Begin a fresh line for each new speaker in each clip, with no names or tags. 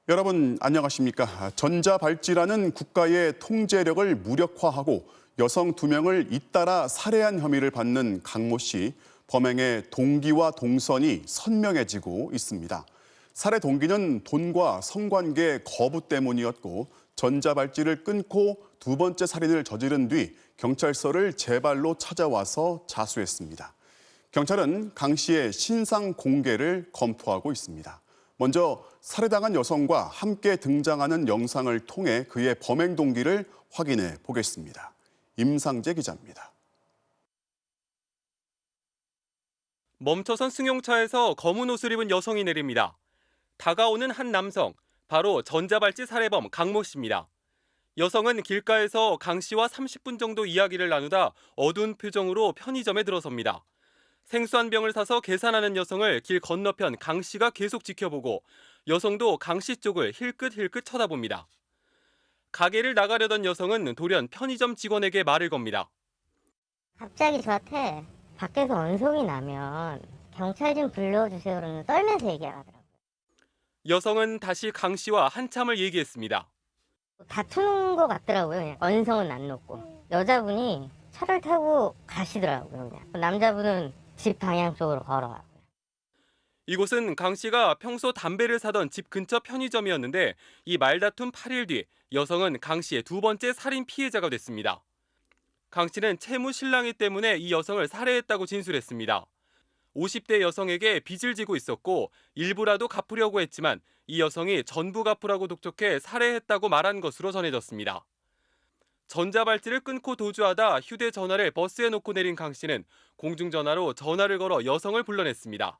여러분 안녕하십니까? 전자발찌라는 국가의 통제력을 무력화하고 여성 2명을 잇따라 살해한 혐의를 받는 강모 씨. 범행의 동기와 동선이 선명해지고 있습니다. 살해 동기는 돈과 성관계 거부 때문이었고 전자발찌를 끊고 2번째 살인을 저지른 뒤 경찰서를 제 발로 찾아와서 자수했습니다. 경찰은 강 씨의 신상 공개를 검토하고 있습니다. 먼저 살해당한 여성과 함께 등장하는 영상을 통해 그의 범행 동기를 확인해 보겠습니다. 임상재 기자입니다.
멈춰선 승용차에서 검은 옷을 입은 여성이 내립니다. 다가오는 한 남성, 바로 전자발찌 살해범 강모 씨입니다. 여성은 길가에서 강 씨와 30분 정도 이야기를 나누다 어두운 표정으로 편의점에 들어섭니다. 생수한 병을 사서 계산하는 여성을 길 건너편 강 씨가 계속 지켜보고 여성도 강 씨 쪽을 힐끗힐끗 쳐다봅니다. 가게를 나가려던 여성은 돌연 편의점 직원에게 말을 겁니다.
갑자기 저한테 밖에서 언성이 나면 경찰 좀 불러주세요 그러면 떨면서 얘기하더라고요.
여성은 다시 강 씨와 한참을 얘기했습니다.
다투는 것 같더라고요. 그냥 언성은 안 놓고. 여자분이 차를 타고 가시더라고요. 그냥. 남자분은 집 방향 쪽으로 걸어가고요.
이곳은 강 씨가 평소 담배를 사던 집 근처 편의점이었는데 이 말다툼 8일 뒤 여성은 강 씨의 2번째 살인 피해자가 됐습니다. 강 씨는 채무 실랑이 때문에 이 여성을 살해했다고 진술했습니다. 50대 여성에게 빚을 지고 있었고 일부라도 갚으려고 했지만 이 여성이 전부 갚으라고 독촉해 살해했다고 말한 것으로 전해졌습니다. 전자발찌를 끊고 도주하다 휴대전화를 버스에 놓고 내린 강 씨는 공중전화로 전화를 걸어 여성을 불러냈습니다.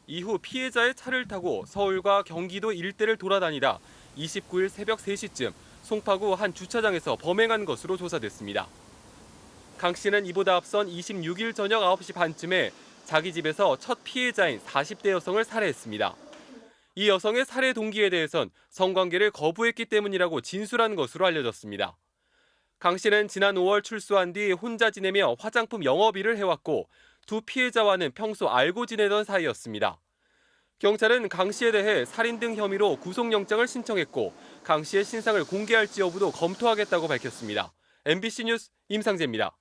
이후 피해자의 차를 타고 서울과 경기도 일대를 돌아다니다 29일 새벽 3시쯤 송파구 한 주차장에서 범행한 것으로 조사됐습니다. 강 씨는 이보다 앞선 26일 저녁 9시 반쯤에 자기 집에서 첫 피해자인 40대 여성을 살해했습니다. 이 여성의 살해 동기에 대해선 성관계를 거부했기 때문이라고 진술한 것으로 알려졌습니다. 강 씨는 지난 5월 출소한 뒤 혼자 지내며 화장품 영업일을 해왔고 두 피해자와는 평소 알고 지내던 사이였습니다. 경찰은 강 씨에 대해 살인 등 혐의로 구속영장을 신청했고 강 씨의 신상을 공개할지 여부도 검토하겠다고 밝혔습니다. MBC 뉴스 임상재입니다.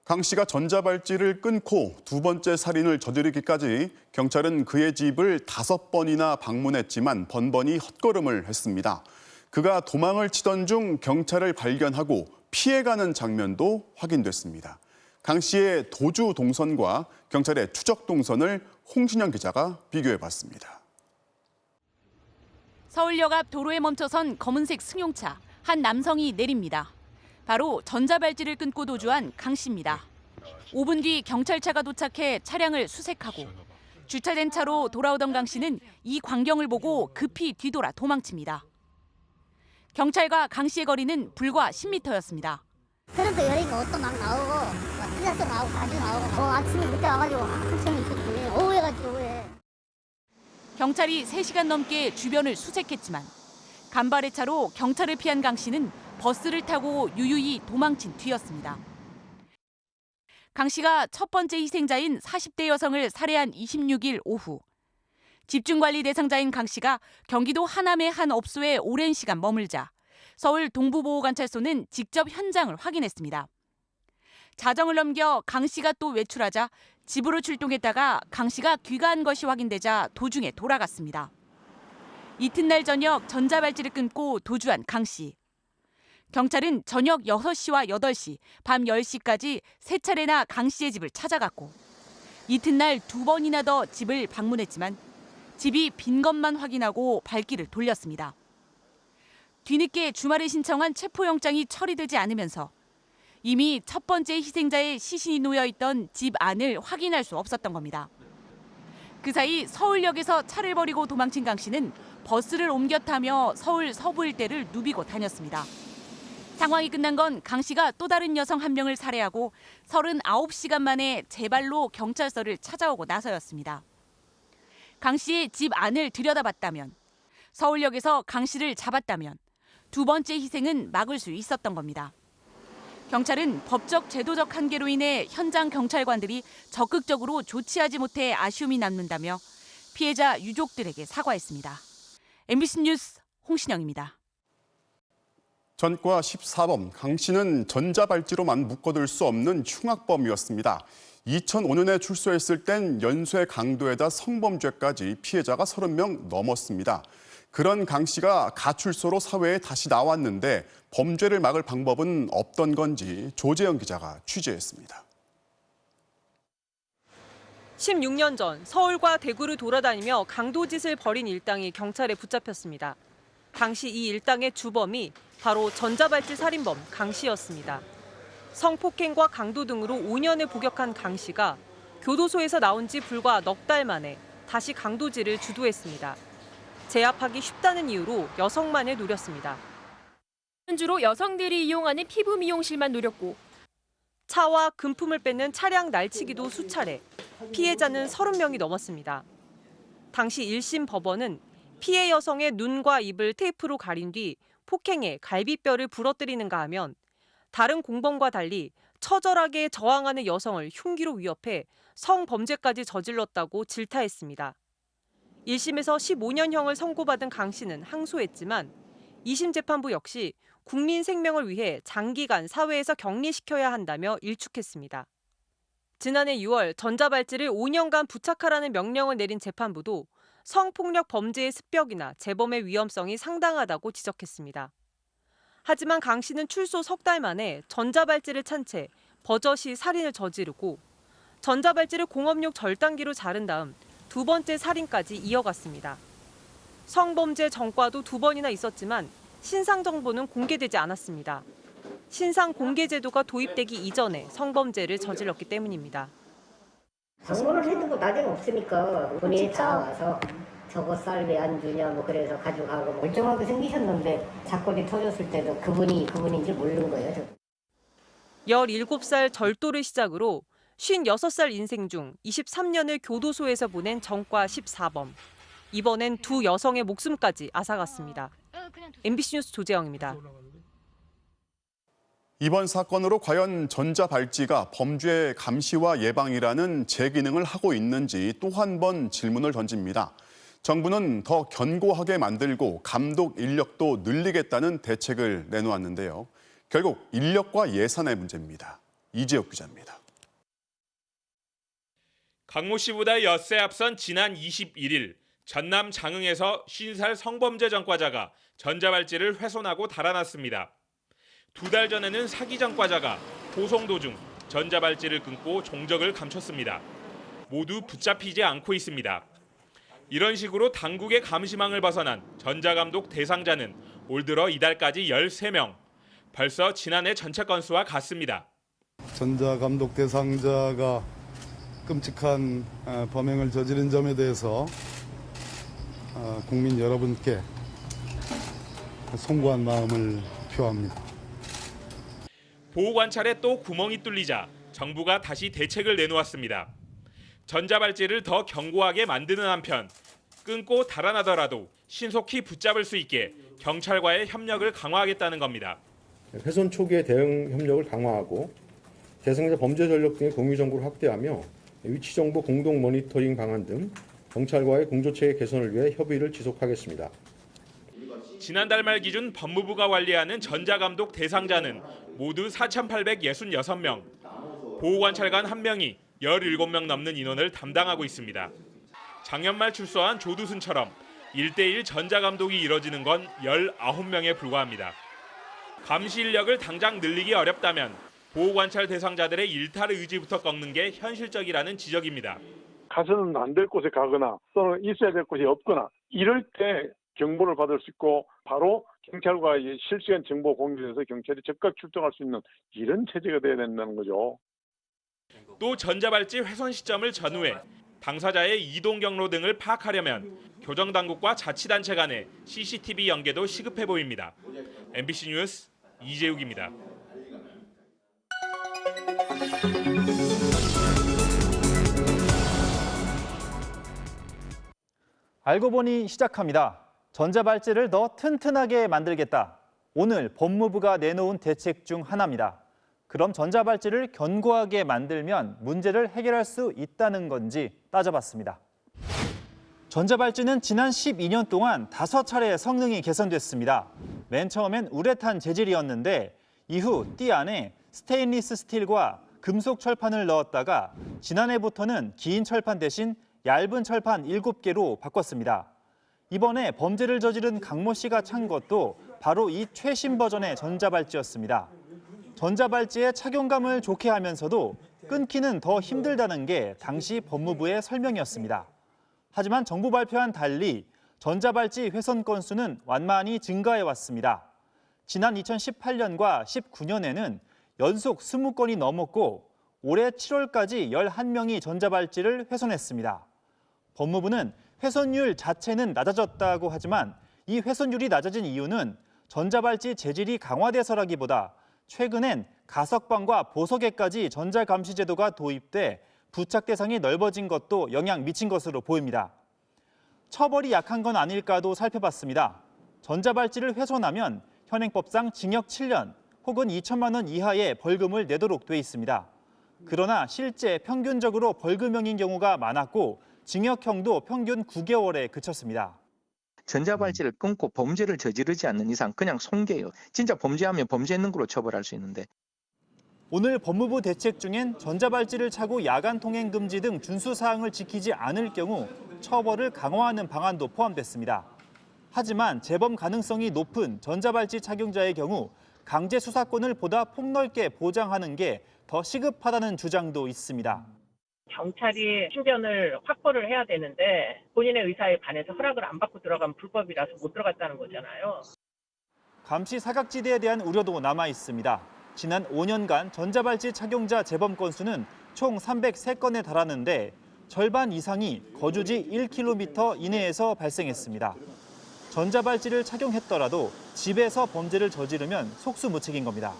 강 씨가 전자발찌를 끊고 2번째 살인을 저지르기까지 경찰은 그의 집을 5번이나 방문했지만 번번이 헛걸음을 했습니다. 그가 도망을 치던 중 경찰을 발견하고 피해가는 장면도 확인됐습니다. 강 씨의 도주 동선과 경찰의 추적 동선을 홍신영 기자가 비교해봤습니다.
서울역 앞 도로에 멈춰선 검은색 승용차, 한 남성이 내립니다. 바로 전자발찌를 끊고 도주한 강 씨입니다. 5분 뒤 경찰차가 도착해 차량을 수색하고 주차된 차로 돌아오던 강 씨는 이 광경을 보고 급히 뒤돌아 도망칩니다. 경찰과 강 씨의 거리는 불과 10m였습니다.
트렁크 열리니까 옷도 막 나오고 막 티셔츠 나오고 바지 나오고 아침에 그때 와가지고 한참 있었지. 오후해가지고 오후에.
경찰이 3시간 넘게 주변을 수색했지만 간발의 차로 경찰을 피한 강 씨는 버스를 타고 유유히 도망친 뒤였습니다. 강 씨가 첫 번째 희생자인 40대 여성을 살해한 26일 오후 집중관리 대상자인 강 씨가 경기도 하남의 한 업소에 오랜 시간 머물자 서울 동부보호관찰소는 직접 현장을 확인했습니다. 자정을 넘겨 강 씨가 또 외출하자 집으로 출동했다가 강 씨가 귀가한 것이 확인되자 도중에 돌아갔습니다. 이튿날 저녁 전자발찌를 끊고 도주한 강 씨. 경찰은 저녁 6시와 8시, 밤 10시까지 3차례나 강 씨의 집을 찾아갔고 이튿날 2번이나 더 집을 방문했지만 집이 빈 것만 확인하고 발길을 돌렸습니다. 뒤늦게 주말에 신청한 체포영장이 처리되지 않으면서 이미 첫 번째 희생자의 시신이 놓여있던 집 안을 확인할 수 없었던 겁니다. 그 사이 서울역에서 차를 버리고 도망친 강 씨는 버스를 옮겨 타며 서울 서부 일대를 누비고 다녔습니다. 상황이 끝난 건 강 씨가 또 다른 여성 한 명을 살해하고 39시간 만에 제 발로 경찰서를 찾아오고 나서였습니다. 강 씨의 집 안을 들여다봤다면, 서울역에서 강 씨를 잡았다면 2번째 희생은 막을 수 있었던 겁니다. 경찰은 법적 제도적 한계로 인해 현장 경찰관들이 적극적으로 조치하지 못해 아쉬움이 남는다며 피해자 유족들에게 사과했습니다. MBC 뉴스 홍신영입니다.
전과 14범 강 씨는 전자발찌로만 묶어둘 수 없는 흉악범이었습니다. 2005년에 출소했을 땐 연쇄 강도에다 성범죄까지 피해자가 30명 넘었습니다. 그런 강 씨가 가출소로 사회에 다시 나왔는데 범죄를 막을 방법은 없던 건지 조재영 기자가 취재했습니다.
16년 전 서울과 대구를 돌아다니며 강도짓을 벌인 일당이 경찰에 붙잡혔습니다. 당시 이 일당의 주범이 바로 전자발찌 살인범 강 씨였습니다. 성폭행과 강도 등으로 5년을 복역한 강 씨가 교도소에서 나온 지 불과 넉 달 만에 다시 강도질을 주도했습니다. 제압하기 쉽다는 이유로 여성만을 노렸습니다.
주로 여성들이 이용하는 피부 미용실만 노렸고
차와 금품을 뺏는 차량 날치기도 수차례, 피해자는 30명이 넘었습니다. 당시 1심 법원은 피해 여성의 눈과 입을 테이프로 가린 뒤 폭행해 갈비뼈를 부러뜨리는가 하면 다른 공범과 달리 처절하게 저항하는 여성을 흉기로 위협해 성범죄까지 저질렀다고 질타했습니다. 1심에서 15년형을 선고받은 강 씨는 항소했지만 2심 재판부 역시 국민 생명을 위해 장기간 사회에서 격리시켜야 한다며 일축했습니다. 지난해 6월 전자발찌를 5년간 부착하라는 명령을 내린 재판부도 성폭력 범죄의 습벽이나 재범의 위험성이 상당하다고 지적했습니다. 하지만 강 씨는 출소 석 달 만에 전자발찌를 찬 채 버젓이 살인을 저지르고 전자발찌를 공업용 절단기로 자른 다음 두 번째 살인까지 이어갔습니다. 성범죄 전과도 2번이나 있었지만 신상 정보는 공개되지 않았습니다. 신상 공개 제도가 도입되기 이전에 성범죄를 저질렀기 때문입니다.
방문을 해도 뭐 나중에 없으니까 본인이 찾아와서 저거 쌀 왜 안 주냐 뭐 그래서 가져가고 멀쩡하게 생기셨는데 사건이 터졌을 때도 그분인지 모르는 거예요.
17살 절도를 시작으로 56살 인생 중 23년을 교도소에서 보낸 전과 14범. 이번엔 두 여성의 목숨까지 앗아갔습니다. MBC 뉴스 조재영입니다.
이번 사건으로 과연 전자발찌가 범죄 감시와 예방이라는 재기능을 하고 있는지 또 한 번 질문을 던집니다. 정부는 더 견고하게 만들고 감독 인력도 늘리겠다는 대책을 내놓았는데요. 결국 인력과 예산의 문제입니다. 이재욱 기자입니다.
강모 씨보다 엿새 앞선 지난 21일 전남 장흥에서 50살 성범죄 전과자가 전자발찌를 훼손하고 달아났습니다. 2달 전에는 사기 전과자가 고송 도중 전자발찌를 끊고 종적을 감췄습니다. 모두 붙잡히지 않고 있습니다. 이런 식으로 당국의 감시망을 벗어난 전자감독 대상자는 올 들어 이달까지 13명. 벌써 지난해 전체 건수와 같습니다.
전자감독 대상자가 끔찍한 범행을 저지른 점에 대해서 국민 여러분께 송구한 마음을 표합니다.
보호관찰에 또 구멍이 뚫리자 정부가 다시 대책을 내놓았습니다. 전자발찌를 더 견고하게 만드는 한편 끊고 달아나더라도 신속히 붙잡을 수 있게 경찰과의 협력을 강화하겠다는 겁니다.
훼손 초기의 대응 협력을 강화하고 대상자 범죄 전력 등의 공유 정보를 확대하며 위치 정보 공동 모니터링 방안 등 경찰과의 공조체계 개선을 위해 협의를 지속하겠습니다.
지난달 말 기준 법무부가 관리하는 전자감독 대상자는 모두 4,866명. 보호관찰관 1명이 17명 넘는 인원을 담당하고 있습니다. 작년 말 출소한 조두순처럼 1대1 전자감독이 이뤄지는 건 19명에 불과합니다. 감시 인력을 당장 늘리기 어렵다면 보호관찰 대상자들의 일탈 의지부터 꺾는 게 현실적이라는 지적입니다.
가서는 안 될 곳에 가거나 또는 있어야 될 곳이 없거나 이럴 때 경보를 받을 수 있고 바로 경찰과 실시간 정보 공유해서 경찰이 즉각 출동할 수 있는 이런 체제가 돼야 된다는 거죠.
또 전자발찌 훼손 시점을 전후해 당사자의 이동 경로 등을 파악하려면 교정당국과 자치단체 간의 CCTV 연계도 시급해 보입니다. MBC 뉴스 이재욱입니다.
알고 보니 시작합니다. 전자발찌를 더 튼튼하게 만들겠다. 오늘 법무부가 내놓은 대책 중 하나입니다. 그럼 전자발찌를 견고하게 만들면 문제를 해결할 수 있다는 건지 따져봤습니다. 전자발찌는 지난 12년 동안 5차례 성능이 개선됐습니다. 맨 처음엔 우레탄 재질이었는데 이후 띠 안에 스테인리스 스틸과 금속 철판을 넣었다가 지난해부터는 긴 철판 대신 얇은 철판 7개로 바꿨습니다. 이번에 범죄를 저지른 강모 씨가 찬 것도 바로 이 최신 버전의 전자발찌였습니다. 전자발찌의 착용감을 좋게 하면서도 끊기는 더 힘들다는 게 당시 법무부의 설명이었습니다. 하지만 정부 발표와는 달리 전자발찌 훼손 건수는 완만히 증가해 왔습니다. 지난 2018년과 19년에는 연속 20건이 넘었고 올해 7월까지 11명이 전자발찌를 훼손했습니다. 법무부는 훼손율 자체는 낮아졌다고 하지만 이 훼손율이 낮아진 이유는 전자발찌 재질이 강화돼서라기보다 최근엔 가석방과 보석에까지 전자감시 제도가 도입돼 부착 대상이 넓어진 것도 영향 미친 것으로 보입니다. 처벌이 약한 건 아닐까도 살펴봤습니다. 전자발찌를 훼손하면 현행법상 징역 7년 혹은 2천만 원 이하의 벌금을 내도록 돼 있습니다. 그러나 실제 평균적으로 벌금형인 경우가 많았고 징역형도 평균 9개월에 그쳤습니다.
전자발찌를 끊고 범죄를 저지르지 않는 이상 그냥 손괴예요. 진짜 범죄하면 범죄했는 걸로 처벌할 수 있는데.
오늘 법무부 대책 중엔 전자발찌를 차고 야간 통행 금지 등 준수 사항을 지키지 않을 경우 처벌을 강화하는 방안도 포함됐습니다. 하지만 재범 가능성이 높은 전자발찌 착용자의 경우 강제 수사권을 보다 폭넓게 보장하는 게 더 시급하다는 주장도 있습니다.
경찰이 신변을 확보를 해야 되는데 본인의 의사에 반해서 허락을 안 받고 들어가면 불법이라서 못 들어갔다는 거잖아요.
감시 사각지대에 대한 우려도 남아 있습니다. 지난 5년간 전자발찌 착용자 재범 건수는 총 303건에 달하는데 절반 이상이 거주지 1km 이내에서 발생했습니다. 전자발찌를 착용했더라도 집에서 범죄를 저지르면 속수무책인 겁니다.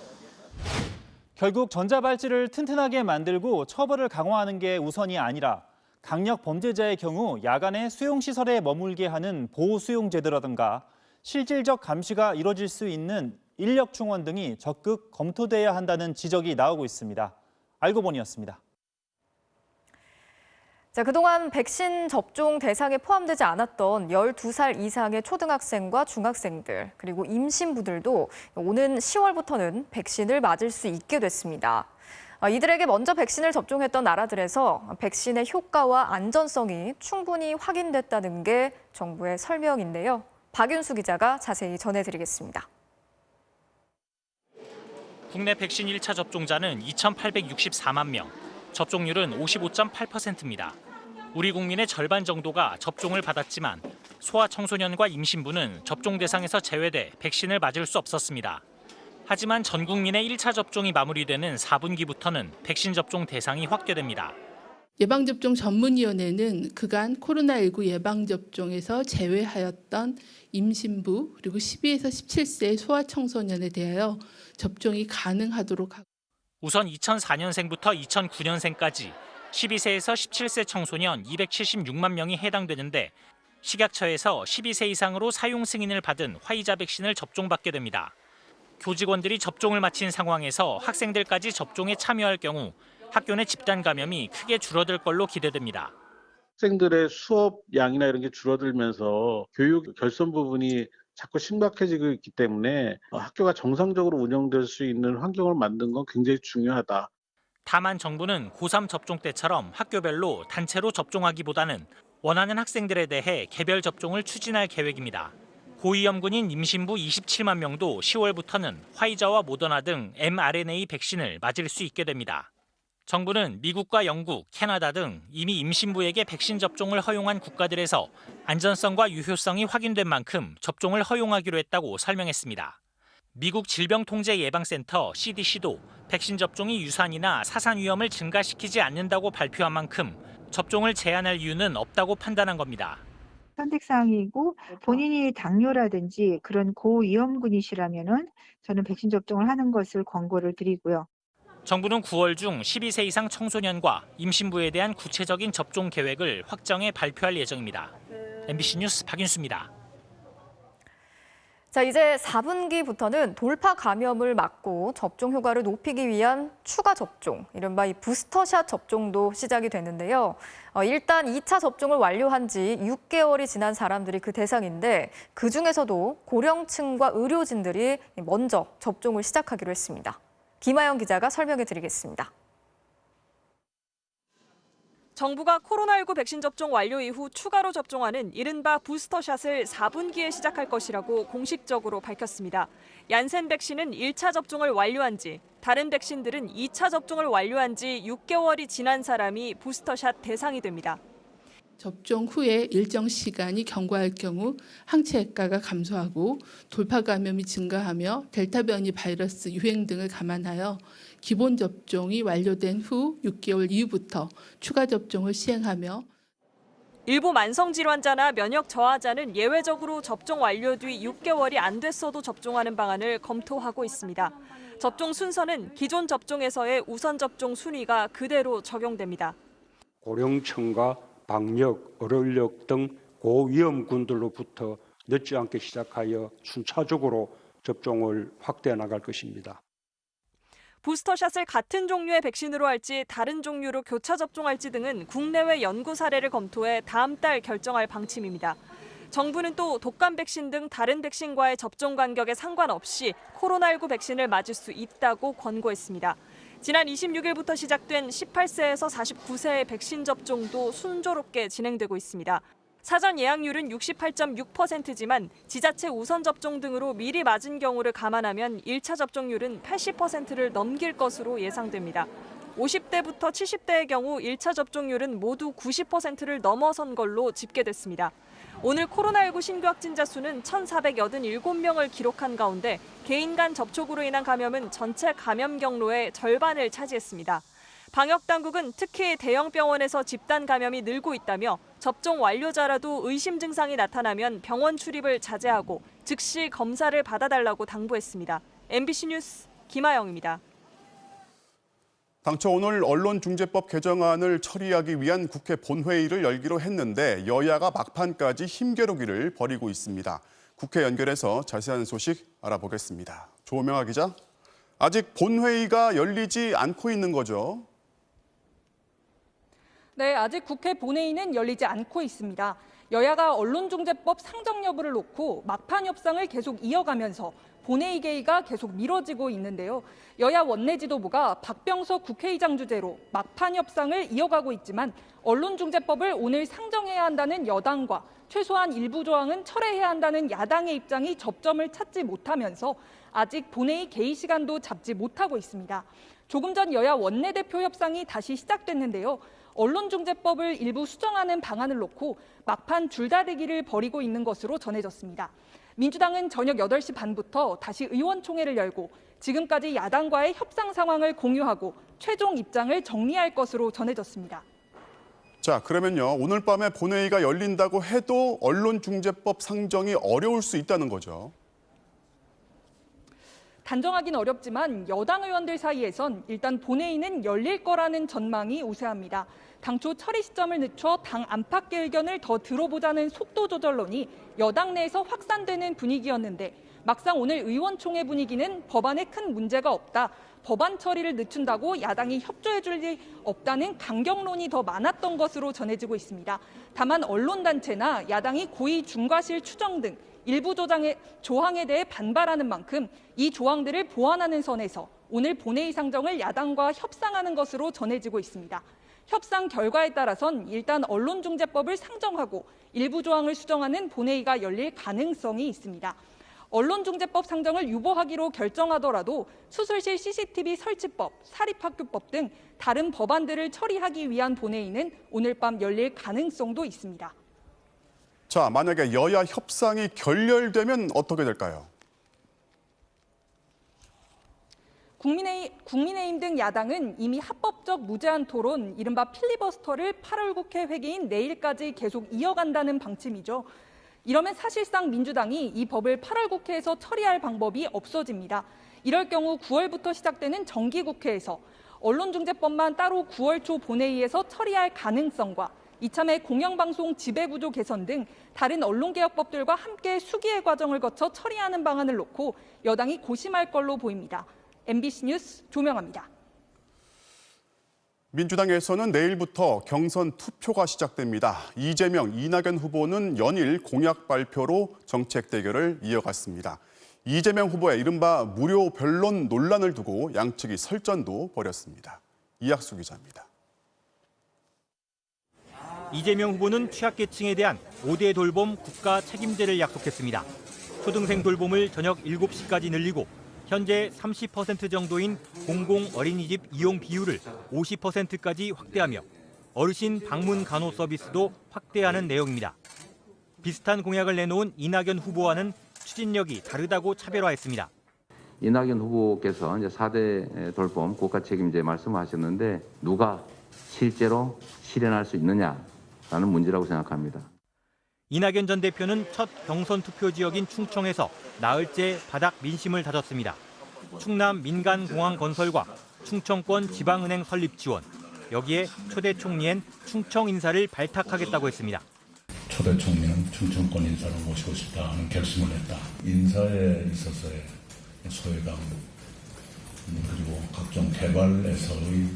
결국 전자발찌를 튼튼하게 만들고 처벌을 강화하는 게 우선이 아니라 강력 범죄자의 경우 야간에 수용시설에 머물게 하는 보호수용제도라든가 실질적 감시가 이뤄질 수 있는 인력 충원 등이 적극 검토돼야 한다는 지적이 나오고 있습니다. 알고 보니였습니다.
자, 그동안 백신 접종 대상에 포함되지 않았던 12살 이상의 초등학생과 중학생들, 그리고 임신부들도 오는 10월부터는 백신을 맞을 수 있게 됐습니다. 이들에게 먼저 백신을 접종했던 나라들에서 백신의 효과와 안전성이 충분히 확인됐다는 게 정부의 설명인데요. 박윤수 기자가 자세히 전해드리겠습니다.
국내 백신 1차 접종자는 2,864만 명, 접종률은 55.8%입니다. 우리 국민의 절반 정도가 접종을 받았지만 소아청소년과 임신부는 접종 대상에서 제외돼 백신을 맞을 수 없었습니다. 하지만 전 국민의 1차 접종이 마무리되는 4분기부터는 백신 접종 대상이 확대됩니다.
예방접종 전문위원회는 그간 코로나19 예방접종에서 제외하였던 임신부 그리고 12에서 17세 소아청소년에 대하여 접종이 가능하도록 하고
우선 2004년생부터 2009년생까지 12세에서 17세 청소년 276만 명이 해당되는데 식약처에서 12세 이상으로 사용 승인을 받은 화이자 백신을 접종받게 됩니다. 교직원들이 접종을 마친 상황에서 학생들까지 접종에 참여할 경우 학교 내 집단 감염이 크게 줄어들 걸로 기대됩니다.
학생들의 수업 양이나 이런 게 줄어들면서 교육 결손 부분이 자꾸 심각해지고 있기 때문에 학교가 정상적으로 운영될 수 있는 환경을 만든 건 굉장히 중요하다.
다만 정부는 고3 접종 때처럼 학교별로 단체로 접종하기보다는 원하는 학생들에 대해 개별 접종을 추진할 계획입니다. 고위험군인 임신부 27만 명도 10월부터는 화이자와 모더나 등 mRNA 백신을 맞을 수 있게 됩니다. 정부는 미국과 영국, 캐나다 등 이미 임신부에게 백신 접종을 허용한 국가들에서 안전성과 유효성이 확인된 만큼 접종을 허용하기로 했다고 설명했습니다. 미국 질병통제예방센터 CDC도 백신 접종이 유산이나 사산 위험을 증가시키지 않는다고 발표한 만큼 접종을 제한할 이유는 없다고 판단한 겁니다.
선택사항이고 본인이 당뇨라든지 그런 고위험군이시라면은 저는 백신 접종을 하는 것을 권고를 드리고요.
정부는 9월 중 12세 이상 청소년과 임신부에 대한 구체적인 접종 계획을 확정해 발표할 예정입니다. MBC 뉴스 박윤수입니다.
자, 이제 4분기부터는 돌파 감염을 막고 접종 효과를 높이기 위한 추가 접종, 이른바 이 부스터샷 접종도 시작이 됐는데요. 일단 2차 접종을 완료한 지 6개월이 지난 사람들이 그 대상인데 그중에서도 고령층과 의료진들이 먼저 접종을 시작하기로 했습니다. 김아영 기자가 설명해 드리겠습니다.
정부가 코로나19 백신 접종 완료 이후 추가로 접종하는 이른바 부스터샷을 4분기에 시작할 것이라고 공식적으로 밝혔습니다. 얀센 백신은 1차 접종을 완료한 지, 다른 백신들은 2차 접종을 완료한 지 6개월이 지난 사람이 부스터샷 대상이 됩니다.
접종 후에 일정 시간이 경과할 경우 항체 효과가 감소하고 돌파 감염이 증가하며 델타 변이 바이러스 유행 등을 감안하여 기본 접종이 완료된 후 6개월 이후부터 추가 접종을 시행하며
일부 만성질환자나 면역 저하자는 예외적으로 접종 완료 뒤 6개월이 안 됐어도 접종하는 방안을 검토하고 있습니다. 접종 순서는 기존 접종에서의 우선 접종 순위가 그대로 적용됩니다.
고령층과 방역, 어린이력 등 고위험군들로부터 늦지 않게 시작하여 순차적으로 접종을 확대해 나갈 것입니다.
부스터샷을 같은 종류의 백신으로 할지 다른 종류로 교차 접종할지 등은 국내외 연구 사례를 검토해 다음 달 결정할 방침입니다. 정부는 또 독감 백신 등 다른 백신과의 접종 간격에 상관없이 코로나19 백신을 맞을 수 있다고 권고했습니다. 지난 26일부터 시작된 18세에서 49세의 백신 접종도 순조롭게 진행되고 있습니다. 사전 예약률은 68.6%지만 지자체 우선 접종 등으로 미리 맞은 경우를 감안하면 1차 접종률은 80%를 넘길 것으로 예상됩니다. 50대부터 70대의 경우 1차 접종률은 모두 90%를 넘어선 걸로 집계됐습니다. 오늘 코로나19 신규 확진자 수는 1,487명을 기록한 가운데 개인 간 접촉으로 인한 감염은 전체 감염 경로의 절반을 차지했습니다. 방역당국은 특히 대형 병원에서 집단 감염이 늘고 있다며 접종 완료자라도 의심 증상이 나타나면 병원 출입을 자제하고 즉시 검사를 받아달라고 당부했습니다. MBC 뉴스 김아영입니다.
당초 오늘 언론중재법 개정안을 처리하기 위한 국회 본회의를 열기로 했는데 여야가 막판까지 힘겨루기를 벌이고 있습니다. 국회 연결해서 자세한 소식 알아보겠습니다. 조명아 기자, 아직 본회의가 열리지 않고 있는 거죠?
네, 아직 국회 본회의는 열리지 않고 있습니다. 여야가 언론중재법 상정 여부를 놓고 막판 협상을 계속 이어가면서 본회의 개의가 계속 미뤄지고 있는데요. 여야 원내 지도부가 박병석 국회의장 주재로 막판 협상을 이어가고 있지만 언론중재법을 오늘 상정해야 한다는 여당과 최소한 일부 조항은 철회해야 한다는 야당의 입장이 접점을 찾지 못하면서 아직 본회의 개의 시간도 잡지 못하고 있습니다. 조금 전 여야 원내대표 협상이 다시 시작됐는데요. 언론중재법을 일부 수정하는 방안을 놓고 막판 줄다리기를 벌이고 있는 것으로 전해졌습니다. 민주당은 저녁 8시 반부터 다시 의원총회를 열고 지금까지 야당과의 협상 상황을 공유하고 최종 입장을 정리할 것으로 전해졌습니다.
자, 그러면요. 오늘 밤에 본회의가 열린다고 해도 언론중재법 상정이 어려울 수 있다는 거죠.
단정하긴 어렵지만 여당 의원들 사이에선 일단 본회의는 열릴 거라는 전망이 우세합니다. 당초 처리 시점을 늦춰 당 안팎의 의견을 더 들어보자는 속도 조절론이 여당 내에서 확산되는 분위기였는데 막상 오늘 의원총회 분위기는 법안에 큰 문제가 없다. 법안 처리를 늦춘다고 야당이 협조해 줄 리 없다는 강경론이 더 많았던 것으로 전해지고 있습니다. 다만 언론단체나 야당이 고의 중과실 추정 등 일부 조항에 대해 반발하는 만큼 이 조항들을 보완하는 선에서 오늘 본회의 상정을 야당과 협상하는 것으로 전해지고 있습니다. 협상 결과에 따라선 일단 언론중재법을 상정하고 일부 조항을 수정하는 본회의가 열릴 가능성이 있습니다. 언론중재법 상정을 유보하기로 결정하더라도 수술실 CCTV 설치법, 사립학교법 등 다른 법안들을 처리하기 위한 본회의는 오늘 밤 열릴 가능성도 있습니다.
자, 만약에 여야 협상이 결렬되면 어떻게 될까요?
국민의힘 등 야당은 이미 합법적 무제한 토론, 이른바 필리버스터를 8월 국회 회기인 내일까지 계속 이어간다는 방침이죠. 이러면 사실상 민주당이 이 법을 8월 국회에서 처리할 방법이 없어집니다. 이럴 경우 9월부터 시작되는 정기국회에서 언론중재법만 따로 9월 초 본회의에서 처리할 가능성과 이참에 공영방송 지배구조 개선 등 다른 언론개혁법들과 함께 수기의 과정을 거쳐 처리하는 방안을 놓고 여당이 고심할 걸로 보입니다. MBC 뉴스 조명아입니다.
민주당에서는 내일부터 경선 투표가 시작됩니다. 이재명, 이낙연 후보는 연일 공약 발표로 정책 대결을 이어갔습니다. 이재명 후보의 이른바 무료 변론 논란을 두고 양측이 설전도 벌였습니다. 이학수 기자입니다.
이재명 후보는 취약계층에 대한 5대 돌봄 국가 책임제를 약속했습니다. 초등생 돌봄을 저녁 7시까지 늘리고 현재 30% 정도인 공공 어린이집 이용 비율을 50%까지 확대하며 어르신 방문 간호 서비스도 확대하는 내용입니다. 비슷한 공약을 내놓은 이낙연 후보와는 추진력이 다르다고 차별화했습니다.
이낙연 후보께서 이제 4대 돌봄 국가 책임제 말씀하셨는데 누가 실제로 실현할 수 있느냐라는 문제라고 생각합니다.
이낙연 전 대표는 첫 경선 투표 지역인 충청에서 나흘째 바닥 민심을 다졌습니다. 충남 민간공항 건설과 충청권 지방은행 설립 지원, 여기에 초대 총리엔 충청 인사를 발탁하겠다고 했습니다.
초대 총리는 충청권 인사를 모시고 싶다 하는 결심을 했다. 인사에 있어서의 소외감, 그리고 각종 개발에서의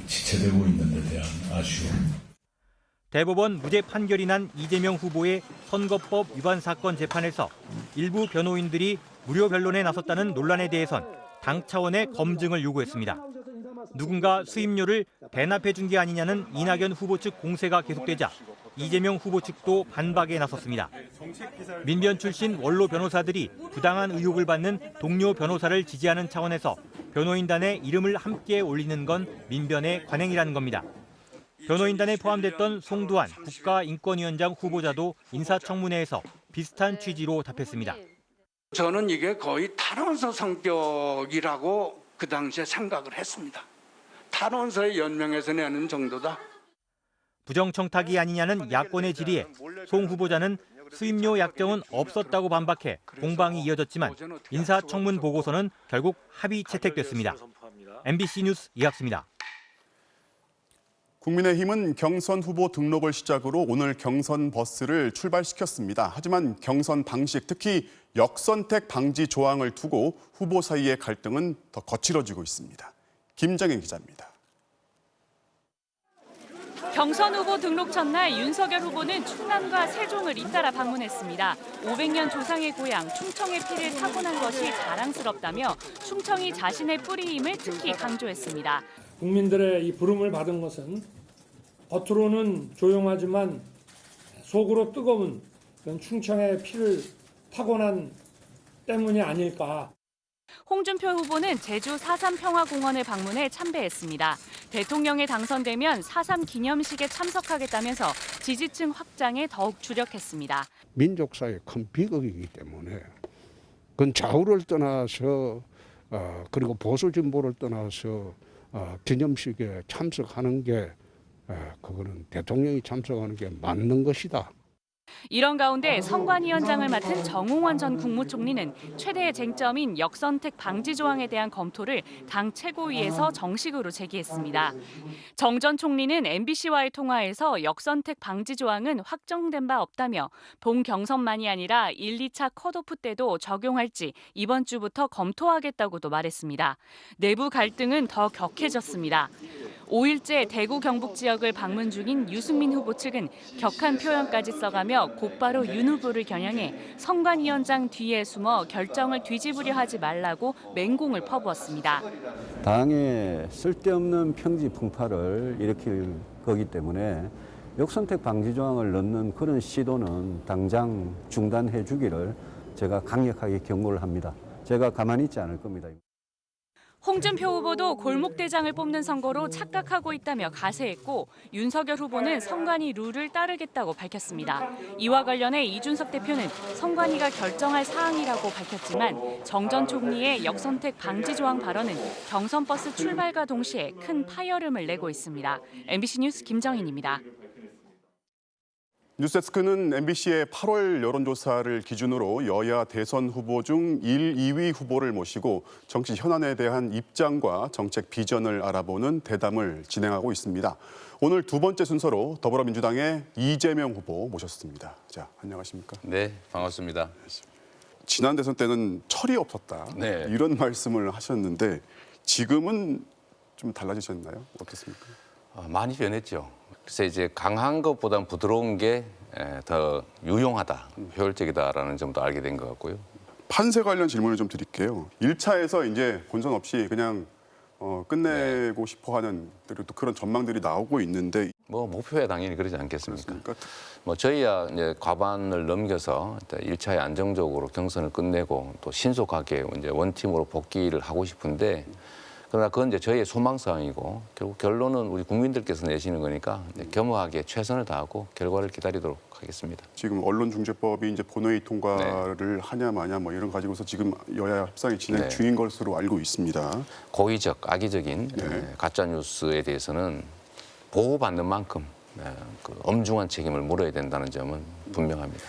지체되고 있는 데 대한 아쉬움.
대법원 무죄 판결이 난 이재명 후보의 선거법 위반 사건 재판에서 일부 변호인들이 무료 변론에 나섰다는 논란에 대해선 당 차원의 검증을 요구했습니다. 누군가 수임료를 대납해 준 게 아니냐는 이낙연 후보 측 공세가 계속되자 이재명 후보 측도 반박에 나섰습니다. 민변 출신 원로 변호사들이 부당한 의혹을 받는 동료 변호사를 지지하는 차원에서 변호인단의 이름을 함께 올리는 건 민변의 관행이라는 겁니다. 변호인단에 포함됐던 송두환 국가인권위원장 후보자도 인사청문회에서 비슷한 취지로 답했습니다.
저는 이게 거의 탄원서 성격이라고 그 당시에 생각을 했습니다. 탄원서에 연명해서 내는 정도다.
부정청탁이 아니냐는 야권의 질의에 송 후보자는 수임료 약정은 없었다고 반박해 공방이 이어졌지만 인사청문 보고서는 결국 합의 채택됐습니다. MBC 뉴스 이학수입니다.
국민의힘은 경선 후보 등록을 시작으로 오늘 경선 버스를 출발시켰습니다. 하지만 경선 방식, 특히 역선택 방지 조항을 두고 후보 사이의 갈등은 더 거칠어지고 있습니다. 김정인 기자입니다.
경선 후보 등록 첫날 윤석열 후보는 충남과 세종을 잇따라 방문했습니다. 500년 조상의 고향 충청의 피를 타고난 것이 자랑스럽다며 충청이 자신의 뿌리임을 특히 강조했습니다.
국민들의 이 부름을 받은 것은 겉으로는 조용하지만 속으로 뜨거운 그런 충청의 피를 타고난 때문이 아닐까.
홍준표 후보는 제주 4.3 평화공원을 방문해 참배했습니다. 대통령에 당선되면 4.3 기념식에 참석하겠다면서 지지층 확장에 더욱 주력했습니다.
민족사의 큰 비극이기 때문에 그건 좌우를 떠나서 그리고 보수 진보를 떠나서 기념식에 참석하는 게 그거는 대통령이 참석하는 게 맞는 것이다.
이런 가운데 선관위원장을 맡은 정홍원 전 국무총리는 최대의 쟁점인 역선택 방지 조항에 대한 검토를 당 최고위에서 정식으로 제기했습니다. 정 전 총리는 MBC와의 통화에서 역선택 방지 조항은 확정된 바 없다며 본 경선만이 아니라 1, 2차 컷오프 때도 적용할지 이번 주부터 검토하겠다고도 말했습니다. 내부 갈등은 더 격해졌습니다. 5일째 대구 경북 지역을 방문 중인 유승민 후보 측은 격한 표현까지 써가며 곧바로 윤 후보를 겨냥해 선관위원장 뒤에 숨어 결정을 뒤집으려 하지 말라고 맹공을 퍼부었습니다.
당에 쓸데없는 평지 풍파를 일으킬 거기 때문에 역선택 방지 조항을 넣는 그런 시도는 당장 중단해 주기를 제가 강력하게 경고를 합니다. 제가 가만히 있지 않을 겁니다.
홍준표 후보도 골목대장을 뽑는 선거로 착각하고 있다며 가세했고 윤석열 후보는 선관위 룰을 따르겠다고 밝혔습니다. 이와 관련해 이준석 대표는 선관위가 결정할 사항이라고 밝혔지만 정 전 총리의 역선택 방지 조항 발언은 경선 버스 출발과 동시에 큰 파열음을 내고 있습니다. MBC 뉴스 김정인입니다.
뉴스데스크는 MBC의 8월 여론조사를 기준으로 여야 대선 후보 중 1, 2위 후보를 모시고 정치 현안에 대한 입장과 정책 비전을 알아보는 대담을 진행하고 있습니다. 오늘 두 번째 순서로 더불어민주당의 이재명 후보 모셨습니다. 자, 안녕하십니까?
네, 반갑습니다.
지난 대선 때는 철이 없었다.
네.
이런 말씀을 하셨는데 지금은 좀 달라지셨나요? 어떻습니까?
많이 변했죠. 그래서 이제 강한 것보다는 부드러운 게 더 유용하다, 효율적이다라는 점도 알게 된 것 같고요.
판세 관련 질문을 좀 드릴게요. 1차에서 이제 본선 없이 그냥 끝내고 싶어하는 또 그런 전망들이 나오고 있는데
뭐 목표야 당연히 그러지 않겠습니까? 뭐 저희야 이제 과반을 넘겨서 1차에 안정적으로 경선을 끝내고 또 신속하게 이제 원팀으로 복귀를 하고 싶은데 그러나 그건 이제 저희의 소망사항이고 결국 결론은 우리 국민들께서 내시는 거니까 겸허하게 최선을 다하고 결과를 기다리도록 하겠습니다.
지금 언론중재법이 이제 본회의 통과를 하냐 마냐 뭐 이런 가지고서 지금 여야 협상이 진행 중인 것으로 알고 있습니다.
고의적, 악의적인 가짜 뉴스에 대해서는 보호받는 만큼 그 엄중한 책임을 물어야 된다는 점은 분명합니다.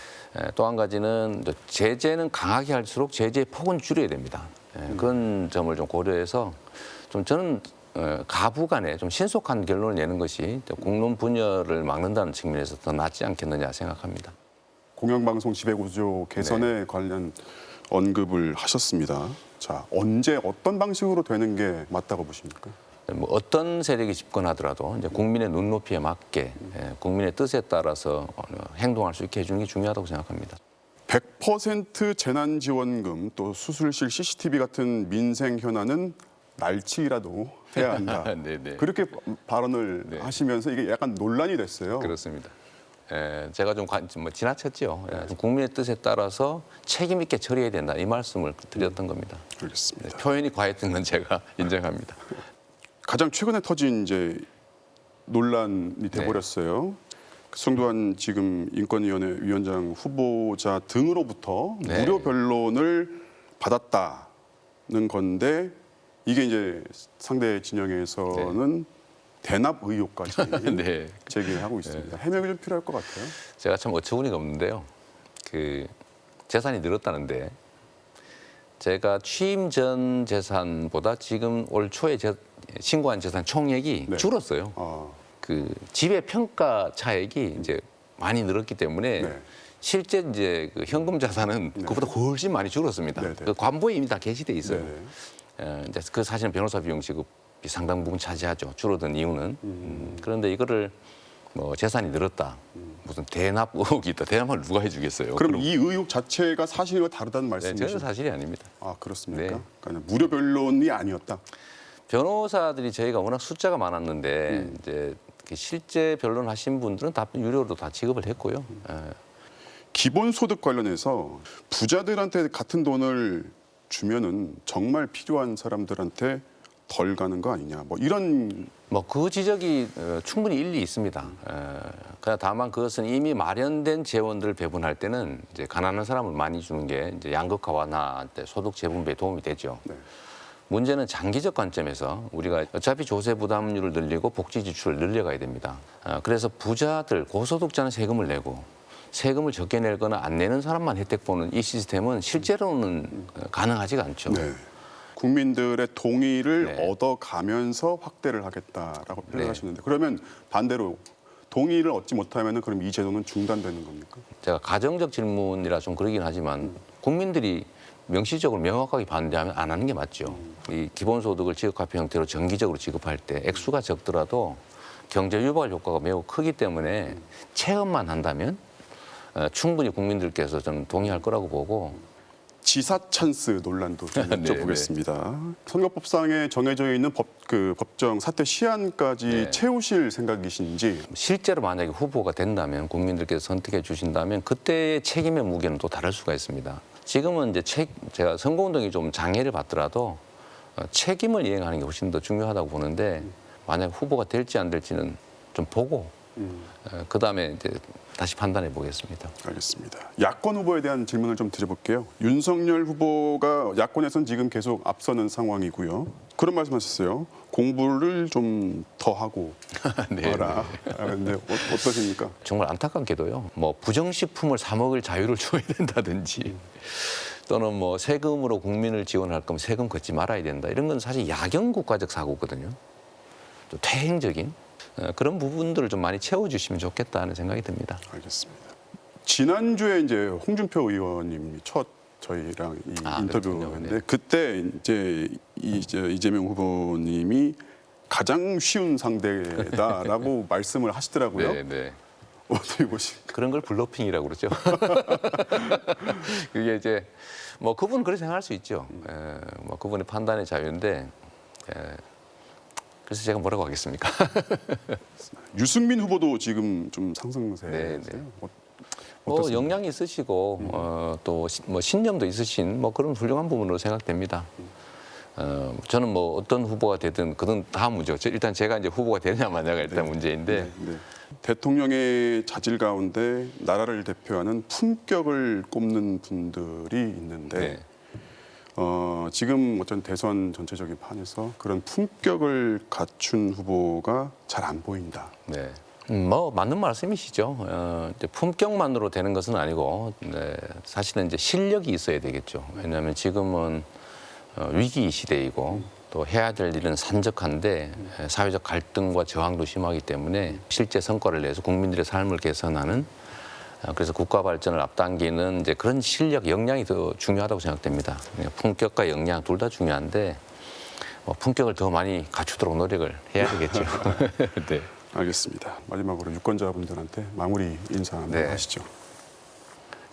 또 한 가지는 제재는 강하게 할수록 제재의 폭은 줄여야 됩니다. 그런 점을 좀 고려해서 좀 저는 가부간에 좀 신속한 결론을 내는 것이 공론 분열을 막는다는 측면에서 더 낫지 않겠느냐 생각합니다.
공영방송 지배구조 개선에 관련 언급을 하셨습니다. 자, 언제 어떤 방식으로 되는 게 맞다고 보십니까?
뭐 어떤 세력이 집권하더라도 이제 국민의 눈높이에 맞게 국민의 뜻에 따라서 행동할 수 있게 해주는 게 중요하다고 생각합니다.
100% 재난지원금 또 수술실 CCTV 같은 민생 현안은 날치기라도 해야 한다. 그렇게 발언을 하시면서 이게 약간 논란이 됐어요.
그렇습니다. 제가 좀 지나쳤죠. 국민의 뜻에 따라서 책임 있게 처리해야 된다 이 말씀을 드렸던 겁니다.
알겠습니다.
표현이 과했던 건 제가 인정합니다.
가장 최근에 터진 이제 논란이 돼버렸어요. 송두환 지금 인권위원회 위원장 후보자 등으로부터 무료 변론을 받았다는 건데 이게 이제 상대 진영에서는 대납 의혹까지 제기를 하고 있습니다. 해명이 좀 필요할 것 같아요.
제가 참 어처구니가 없는데요. 그 재산이 늘었다는데 제가 취임 전 재산보다 지금 올 초에 신고한 재산 총액이 줄었어요. 그 지배 평가 차액이 이제 많이 늘었기 때문에 실제 이제 그 현금 자산은 그보다 훨씬 많이 줄었습니다. 그 관보에 이미 다 게시돼 있어요. 이제 그 사실은 변호사 비용 지급이 상당 부분 차지하죠. 줄어든 이유는. 그런데 이거를 뭐 재산이 늘었다. 무슨 대납 의혹이 있다. 대납을 누가 해주겠어요?
그럼 이 의혹 자체가 사실과 다르다는 말씀이시죠?
전혀 사실이 아닙니다.
아, 그렇습니까? 그러니까 무료 변론이 아니었다.
변호사들이 저희가 워낙 숫자가 많았는데 이제 실제 변론하신 분들은 다 유료로 다 지급을 했고요.
기본소득 관련해서 부자들한테 같은 돈을 주면은 정말 필요한 사람들한테 덜 가는 거 아니냐. 뭐 이런
그 지적이 충분히 일리 있습니다. 그러나 다만 그것은 이미 마련된 재원들을 배분할 때는 이제 가난한 사람을 많이 주는 게 이제 양극화 완화 때 소득 재분배에 도움이 되죠. 문제는 장기적 관점에서 우리가 어차피 조세 부담률을 늘리고 복지 지출을 늘려가야 됩니다. 그래서 부자들, 고소득자는 세금을 내고 세금을 적게 내거나 안 내는 사람만 혜택 보는 이 시스템은 실제로는 가능하지가 않죠.
국민들의 동의를 얻어가면서 확대를 하겠다라고 표현하셨는데 그러면 반대로 동의를 얻지 못하면 그럼 이 제도는 중단되는 겁니까?
제가 가정적 질문이라 좀 그러긴 하지만 국민들이 명시적으로 명확하게 반대하면 안 하는 게 맞죠. 이 기본소득을 지역화폐 형태로 정기적으로 지급할 때 액수가 적더라도 경제 유발 효과가 매우 크기 때문에 체험만 한다면 충분히 국민들께서 저는 동의할 거라고 보고
지사 찬스 논란도 좀 여쭤보겠습니다. 선거법상에 정해져 있는 법정 사퇴 시한까지 채우실 생각이신지.
실제로 만약에 후보가 된다면 국민들께서 선택해 주신다면 그때의 책임의 무게는 또 다를 수가 있습니다. 지금은 이제 제가 선거운동이 좀 장애를 받더라도 책임을 이행하는 게 훨씬 더 중요하다고 보는데 만약 후보가 될지 안 될지는 좀 보고 그다음에 이제 다시 판단해 보겠습니다.
알겠습니다. 야권 후보에 대한 질문을 좀 드려볼게요. 윤석열 후보가 야권에서는 지금 계속 앞서는 상황이고요. 그런 말씀하셨어요. 공부를 좀 더 하고 와라. 근데 어떠십니까?
정말 안타깝게도요. 뭐 부정식품을 사 먹을 자유를 줘야 된다든지 또는 뭐 세금으로 국민을 지원할 거면 세금 걷지 말아야 된다. 이런 건 사실 야경 국가적 사고거든요. 좀 퇴행적인 그런 부분들을 좀 많이 채워주시면 좋겠다는 생각이 듭니다.
알겠습니다. 지난주에 이제 홍준표 의원님이 첫 저희랑 인터뷰했는데 그때 이제 이재명 후보님이 가장 쉬운 상대다라고 말씀을 하시더라고요.
네.
어떻게 보십니까?
그런 걸 블러핑이라고 그러죠. 그게 이제 뭐 그분은 그렇게 생각할 수 있죠. 뭐 그분의 판단의 자유인데 그래서 제가 뭐라고 하겠습니까?
유승민 후보도 지금 좀 상승세세요.
뭐 역량이 있으시고 또 뭐 신념도 있으신 뭐 그런 훌륭한 부분으로 생각됩니다. 저는 뭐 어떤 후보가 되든 그건 다음이죠. 일단 제가 이제 후보가 되느냐 마냐가 일단 문제인데
대통령의 자질 가운데 나라를 대표하는 품격을 꼽는 분들이 있는데 지금 어떤 대선 전체적인 판에서 그런 품격을 갖춘 후보가 잘 안 보인다.
네. 뭐 맞는 말씀이시죠. 이제 품격만으로 되는 것은 아니고 사실은 이제 실력이 있어야 되겠죠. 왜냐하면 지금은 위기 시대이고 또 해야 될 일은 산적한데 사회적 갈등과 저항도 심하기 때문에 실제 성과를 내서 국민들의 삶을 개선하는 그래서 국가 발전을 앞당기는 이제 그런 실력, 역량이 더 중요하다고 생각됩니다. 품격과 역량 둘 다 중요한데 품격을 더 많이 갖추도록 노력을 해야 되겠죠. 네.
알겠습니다. 마지막으로 유권자분들한테 마무리 인사 한번 하시죠.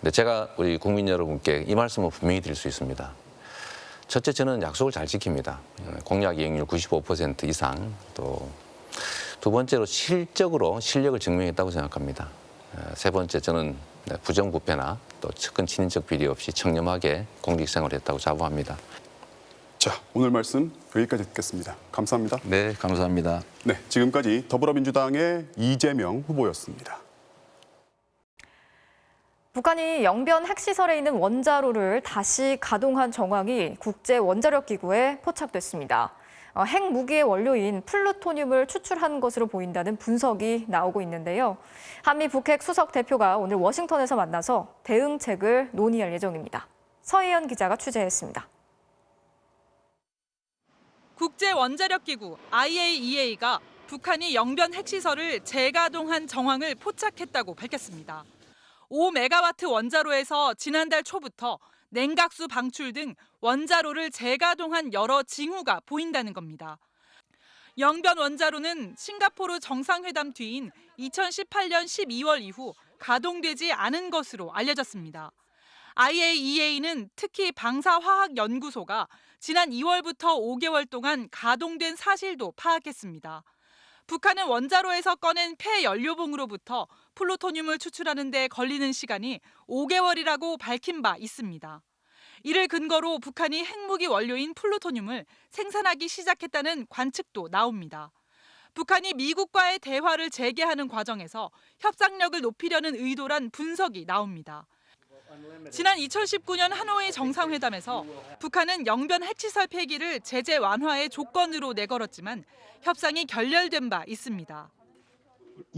네, 제가 우리 국민 여러분께 이 말씀을 분명히 드릴 수 있습니다. 첫째, 저는 약속을 잘 지킵니다. 공약 이행률 95% 이상. 또 두 번째로 실적으로 실력을 증명했다고 생각합니다. 세 번째, 저는 부정부패나 또 측근 친인척 비리 없이 청렴하게 공직생활을 했다고 자부합니다.
자, 오늘 말씀 여기까지 듣겠습니다. 감사합니다.
네, 감사합니다.
네, 지금까지 더불어민주당의 이재명 후보였습니다.
북한이 영변 핵시설에 있는 원자로를 다시 가동한 정황이 국제원자력기구에 포착됐습니다. 핵무기의 원료인 플루토늄을 추출한 것으로 보인다는 분석이 나오고 있는데요. 한미 북핵 수석 대표가 오늘 워싱턴에서 만나서 대응책을 논의할 예정입니다. 서혜연 기자가 취재했습니다.
국제원자력기구 IAEA가 북한이 영변 핵시설을 재가동한 정황을 포착했다고 밝혔습니다. 5메가와트 원자로에서 지난달 초부터 냉각수 방출 등 원자로를 재가동한 여러 징후가 보인다는 겁니다. 영변 원자로는 싱가포르 정상회담 뒤인 2018년 12월 이후 가동되지 않은 것으로 알려졌습니다. IAEA는 특히 방사화학연구소가 지난 2월부터 5개월 동안 가동된 사실도 파악했습니다. 북한은 원자로에서 꺼낸 폐연료봉으로부터 플루토늄을 추출하는 데 걸리는 시간이 5개월이라고 밝힌 바 있습니다. 이를 근거로 북한이 핵무기 원료인 플루토늄을 생산하기 시작했다는 관측도 나옵니다. 북한이 미국과의 대화를 재개하는 과정에서 협상력을 높이려는 의도란 분석이 나옵니다. 지난 2019년 하노이 정상회담에서 북한은 영변 핵시설 폐기를 제재 완화의 조건으로 내걸었지만 협상이 결렬된 바 있습니다.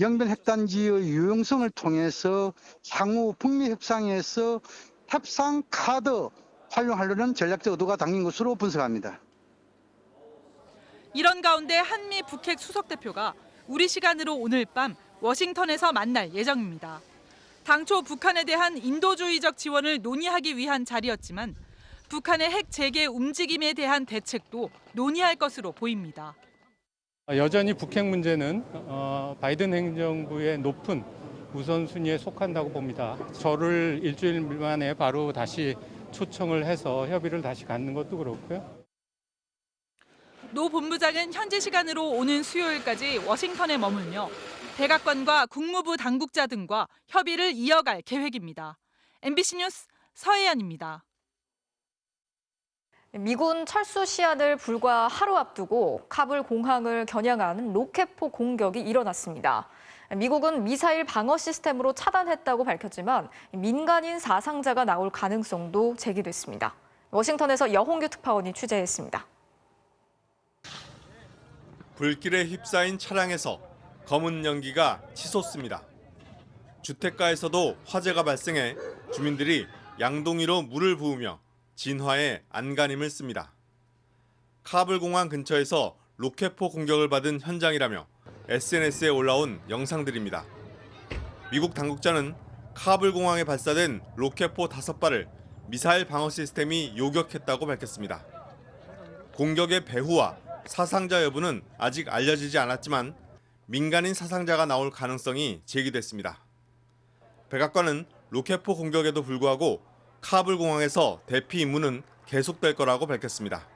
영변 핵단지의 유용성을 통해서 향후 북미 협상에서 협상 카드 활용하려는 전략적 의도가 담긴 것으로 분석합니다.
이런 가운데 한미 북핵 수석 대표가 우리 시간으로 오늘 밤 워싱턴에서 만날 예정입니다. 당초 북한에 대한 인도주의적 지원을 논의하기 위한 자리였지만 북한의 핵 재개 움직임에 대한 대책도 논의할 것으로 보입니다.
여전히 북핵 문제는 바이든 행정부의 높은 우선순위에 속한다고 봅니다. 저를 일주일 만에 바로 다시 초청을 해서 협의를 다시 갖는 것도 그렇고요.
노 본부장은 현지 시간으로 오는 수요일까지 워싱턴에 머물며 백악관과 국무부 당국자 등과 협의를 이어갈 계획입니다. MBC 뉴스 서혜연입니다.
미군 철수 시한을 불과 하루 앞두고 카불 공항을 겨냥한 로켓포 공격이 일어났습니다. 미국은 미사일 방어 시스템으로 차단했다고 밝혔지만 민간인 사상자가 나올 가능성도 제기됐습니다. 워싱턴에서 여홍규 특파원이 취재했습니다.
불길에 휩싸인 차량에서 검은 연기가 치솟습니다. 주택가에서도 화재가 발생해 주민들이 양동이로 물을 부으며 진화에 안간힘을 씁니다. 카불 공항 근처에서 로켓포 공격을 받은 현장이라며 SNS에 올라온 영상들입니다. 미국 당국자는 카불 공항에 발사된 로켓포 5발을 미사일 방어 시스템이 요격했다고 밝혔습니다. 공격의 배후와 사상자 여부는 아직 알려지지 않았지만 민간인 사상자가 나올 가능성이 제기됐습니다. 백악관은 로켓포 공격에도 불구하고 카불 공항에서 대피 임무는 계속될 거라고 밝혔습니다.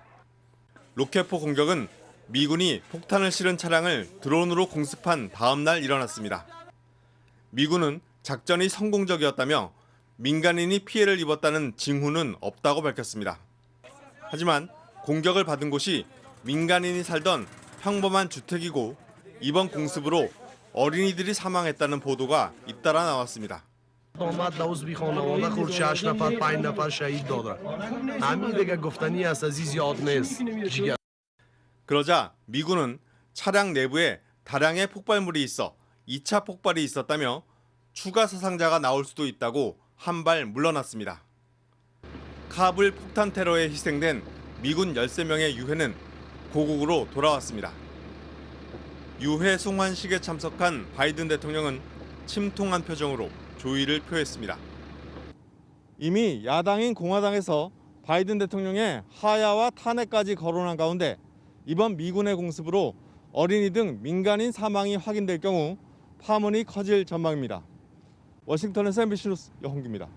로켓포 공격은 미군이 폭탄을 실은 차량을 드론으로 공습한 다음 날 일어났습니다. 미군은 작전이 성공적이었다며 민간인이 피해를 입었다는 징후는 없다고 밝혔습니다. 하지만 공격을 받은 곳이 민간인이 살던 평범한 주택이고 이번 공습으로 어린이들이 사망했다는 보도가 잇따라 나왔습니다. 그러자 미군은 차량 내부에 다량의 폭발물이 있어 2차 폭발이 있었다며 추가 사상자가 나올 수도 있다고 한 발 물러났습니다. 카불 폭탄 테러에 희생된 미군 13명의 유해는 고국으로 돌아왔습니다. 유해 송환식에 참석한 바이든 대통령은 침통한 표정으로 조의를 표했습니다.
이미 야당인 공화당에서 바이든 대통령의 하야와 탄핵까지 거론한 가운데 이번 미군의 공습으로 어린이 등 민간인 사망이 확인될 경우 파문이 커질 전망입니다. 워싱턴에서 MBC 뉴스 여홍규입니다.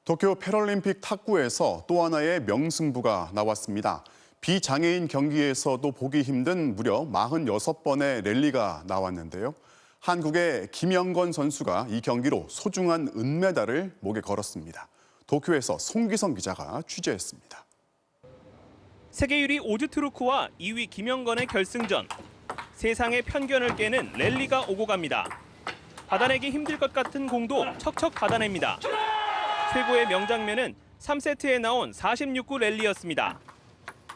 도쿄 패럴림픽 탁구에서 또 하나의 명승부가 나왔습니다. 비장애인 경기에서도 보기 힘든 무려 46번의 랠리가 나왔는데요. 한국의 김영건 선수가 이 경기로 소중한 은메달을 목에 걸었습니다. 도쿄에서 송기성 기자가 취재했습니다.
세계 1위 오즈트루크와 2위 김영건의 결승전. 세상의 편견을 깨는 랠리가 오고 갑니다. 받아내기 힘들 것 같은 공도 척척 받아냅니다. 최고의 명장면은 3세트에 나온 46구 랠리였습니다.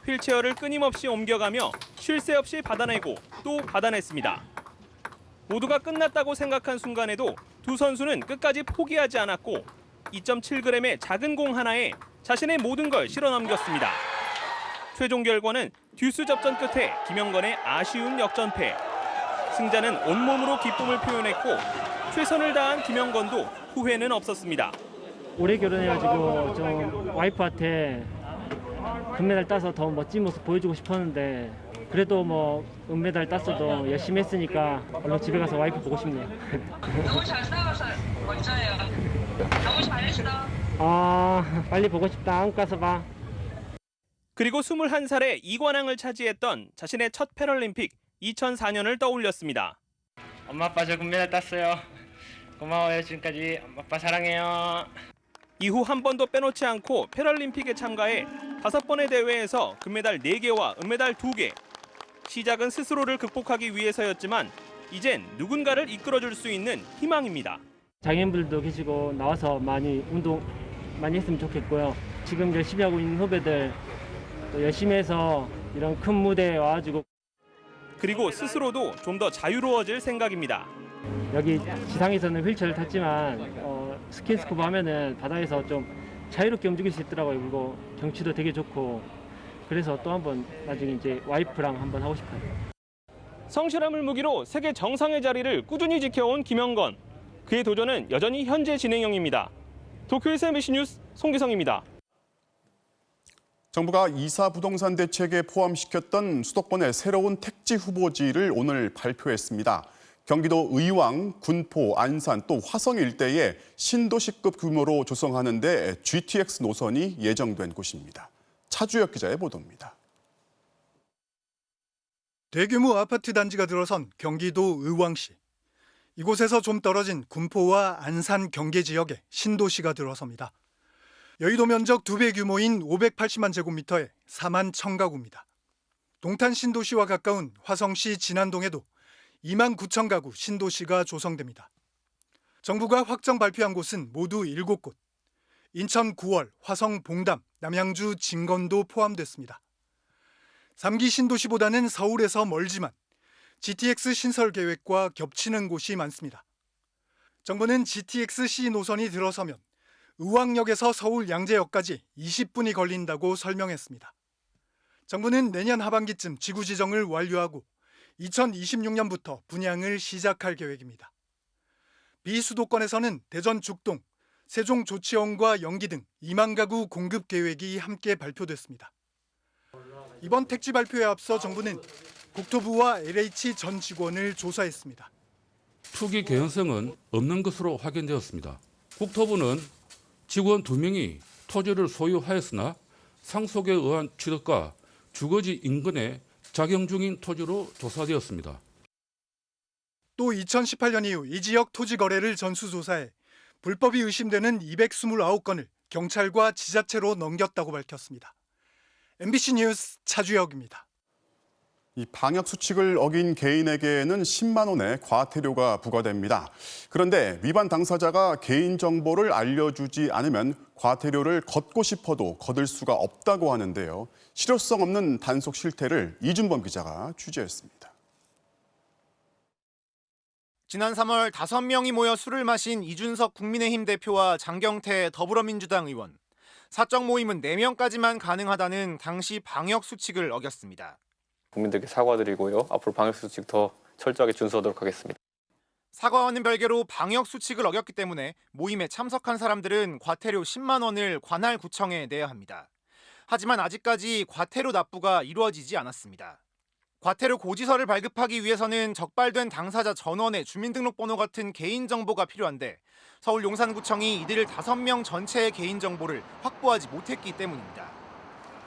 휠체어를 끊임없이 옮겨가며 쉴 새 없이 받아내고 또 받아냈습니다. 모두가 끝났다고 생각한 순간에도 두 선수는 끝까지 포기하지 않았고 2.7g의 작은 공 하나에 자신의 모든 걸 실어 넘겼습니다. 최종 결과는 듀스 접전 끝에 김영건의 아쉬운 역전패. 승자는 온몸으로 기쁨을 표현했고 최선을 다한 김영건도 후회는 없었습니다.
올해 결혼해가지고 좀 와이프한테 금메달 따서 더 멋진 모습 보여주고 싶었는데 그래도 뭐 은메달 땄어도 열심히 했으니까 얼른 집에 가서 와이프 보고 싶네요.
너무 잘 싸워서 멋져요. 너무 잘했어.
아, 빨리 보고 싶다. 한국 가서 봐.
그리고 21살에 이관왕을 차지했던 자신의 첫 패럴림픽 2004년을 떠올렸습니다.
엄마 아빠 저 금메달 땄어요. 고마워요. 지금까지 엄마 아빠 사랑해요.
이후 한 번도 빼놓지 않고 패럴림픽에 참가해 5번의 대회에서 금메달 4개와 은메달 2개. 시작은 스스로를 극복하기 위해서였지만 이젠 누군가를 이끌어줄 수 있는 희망입니다.
장애인분들도 계시고 나와서 많이 운동 많이 했으면 좋겠고요. 지금 열심히 하고 있는 후배들 또 열심히 해서 이런 큰 무대에 와가지고
그리고 스스로도 좀 더 자유로워질 생각입니다.
여기 지상에서는 휠체어를 탔지만 스킨스쿠버 하면은 바다에서 좀 자유롭게 움직일 수 있더라고요. 그리고 경치도 되게 좋고 그래서 또 한번 나중에 이제 와이프랑 한번 하고 싶어요.
성실함을 무기로 세계 정상의 자리를 꾸준히 지켜온 김영건. 그의 도전은 여전히 현재 진행형입니다. 도쿄에서 MBC 뉴스 송기성입니다.
정부가 2사 부동산 대책에 포함시켰던 수도권의 새로운 택지 후보지를 오늘 발표했습니다. 경기도 의왕, 군포, 안산 또 화성 일대에 신도시급 규모로 조성하는 데 GTX 노선이 예정된 곳입니다. 차주혁 기자의 보도입니다.
대규모 아파트 단지가 들어선 경기도 의왕시. 이곳에서 좀 떨어진 군포와 안산 경계 지역에 신도시가 들어섭니다. 여의도 면적 2배 규모인 580만 제곱미터의 4만 1000가구입니다. 동탄 신도시와 가까운 화성시 진안동에도 2만 9천 가구 신도시가 조성됩니다. 정부가 확정 발표한 곳은 모두 7곳. 인천 9월, 화성 봉담, 남양주 진건도 포함됐습니다. 3기 신도시보다는 서울에서 멀지만 GTX 신설 계획과 겹치는 곳이 많습니다. 정부는 GTX-C 노선이 들어서면 의왕역에서 서울 양재역까지 20분이 걸린다고 설명했습니다. 정부는 내년 하반기쯤 지구 지정을 완료하고 2026년부터 분양을 시작할 계획입니다. 비수도권에서는 대전 죽동, 세종 조치원과 영기 등 2만 가구 공급 계획이 함께 발표됐습니다. 이번 택지 발표에 앞서 정부는 국토부와 LH 전 직원을 조사했습니다.
투기 개연성은 없는 것으로 확인되었습니다. 국토부는 직원 2명이 토지를 소유하였으나 상속에 의한 취득과 주거지 인근에 작용 중인 토지로 조사되었습니다.
또 2018년 이후 이 지역 토지 거래를 전수조사해 불법이 의심되는 229건을 경찰과 지자체로 넘겼다고 밝혔습니다. MBC 뉴스 차주혁입니다.
이 방역 수칙을 어긴 개인에게는 10만 원의 과태료가 부과됩니다. 그런데 위반 당사자가 개인 정보를 알려주지 않으면 과태료를 걷고 싶어도 걷을 수가 없다고 하는데요. 실효성 없는 단속 실태를 이준범 기자가 취재했습니다.
지난 3월 5명이 모여 술을 마신 이준석 국민의힘 대표와 장경태 더불어민주당 의원. 사적 모임은 4명까지만 가능하다는 당시 방역 수칙을 어겼습니다.
국민들께 사과드리고요. 앞으로 방역 수칙 더 철저하게 준수하도록 하겠습니다.
사과와는 별개로 방역 수칙을 어겼기 때문에 모임에 참석한 사람들은 과태료 10만 원을 관할구청에 내야 합니다. 하지만 아직까지 과태료 납부가 이루어지지 않았습니다. 과태료 고지서를 발급하기 위해서는 적발된 당사자 전원의 주민등록번호 같은 개인정보가 필요한데 서울 용산구청이 이들 5명 전체의 개인정보를 확보하지 못했기 때문입니다.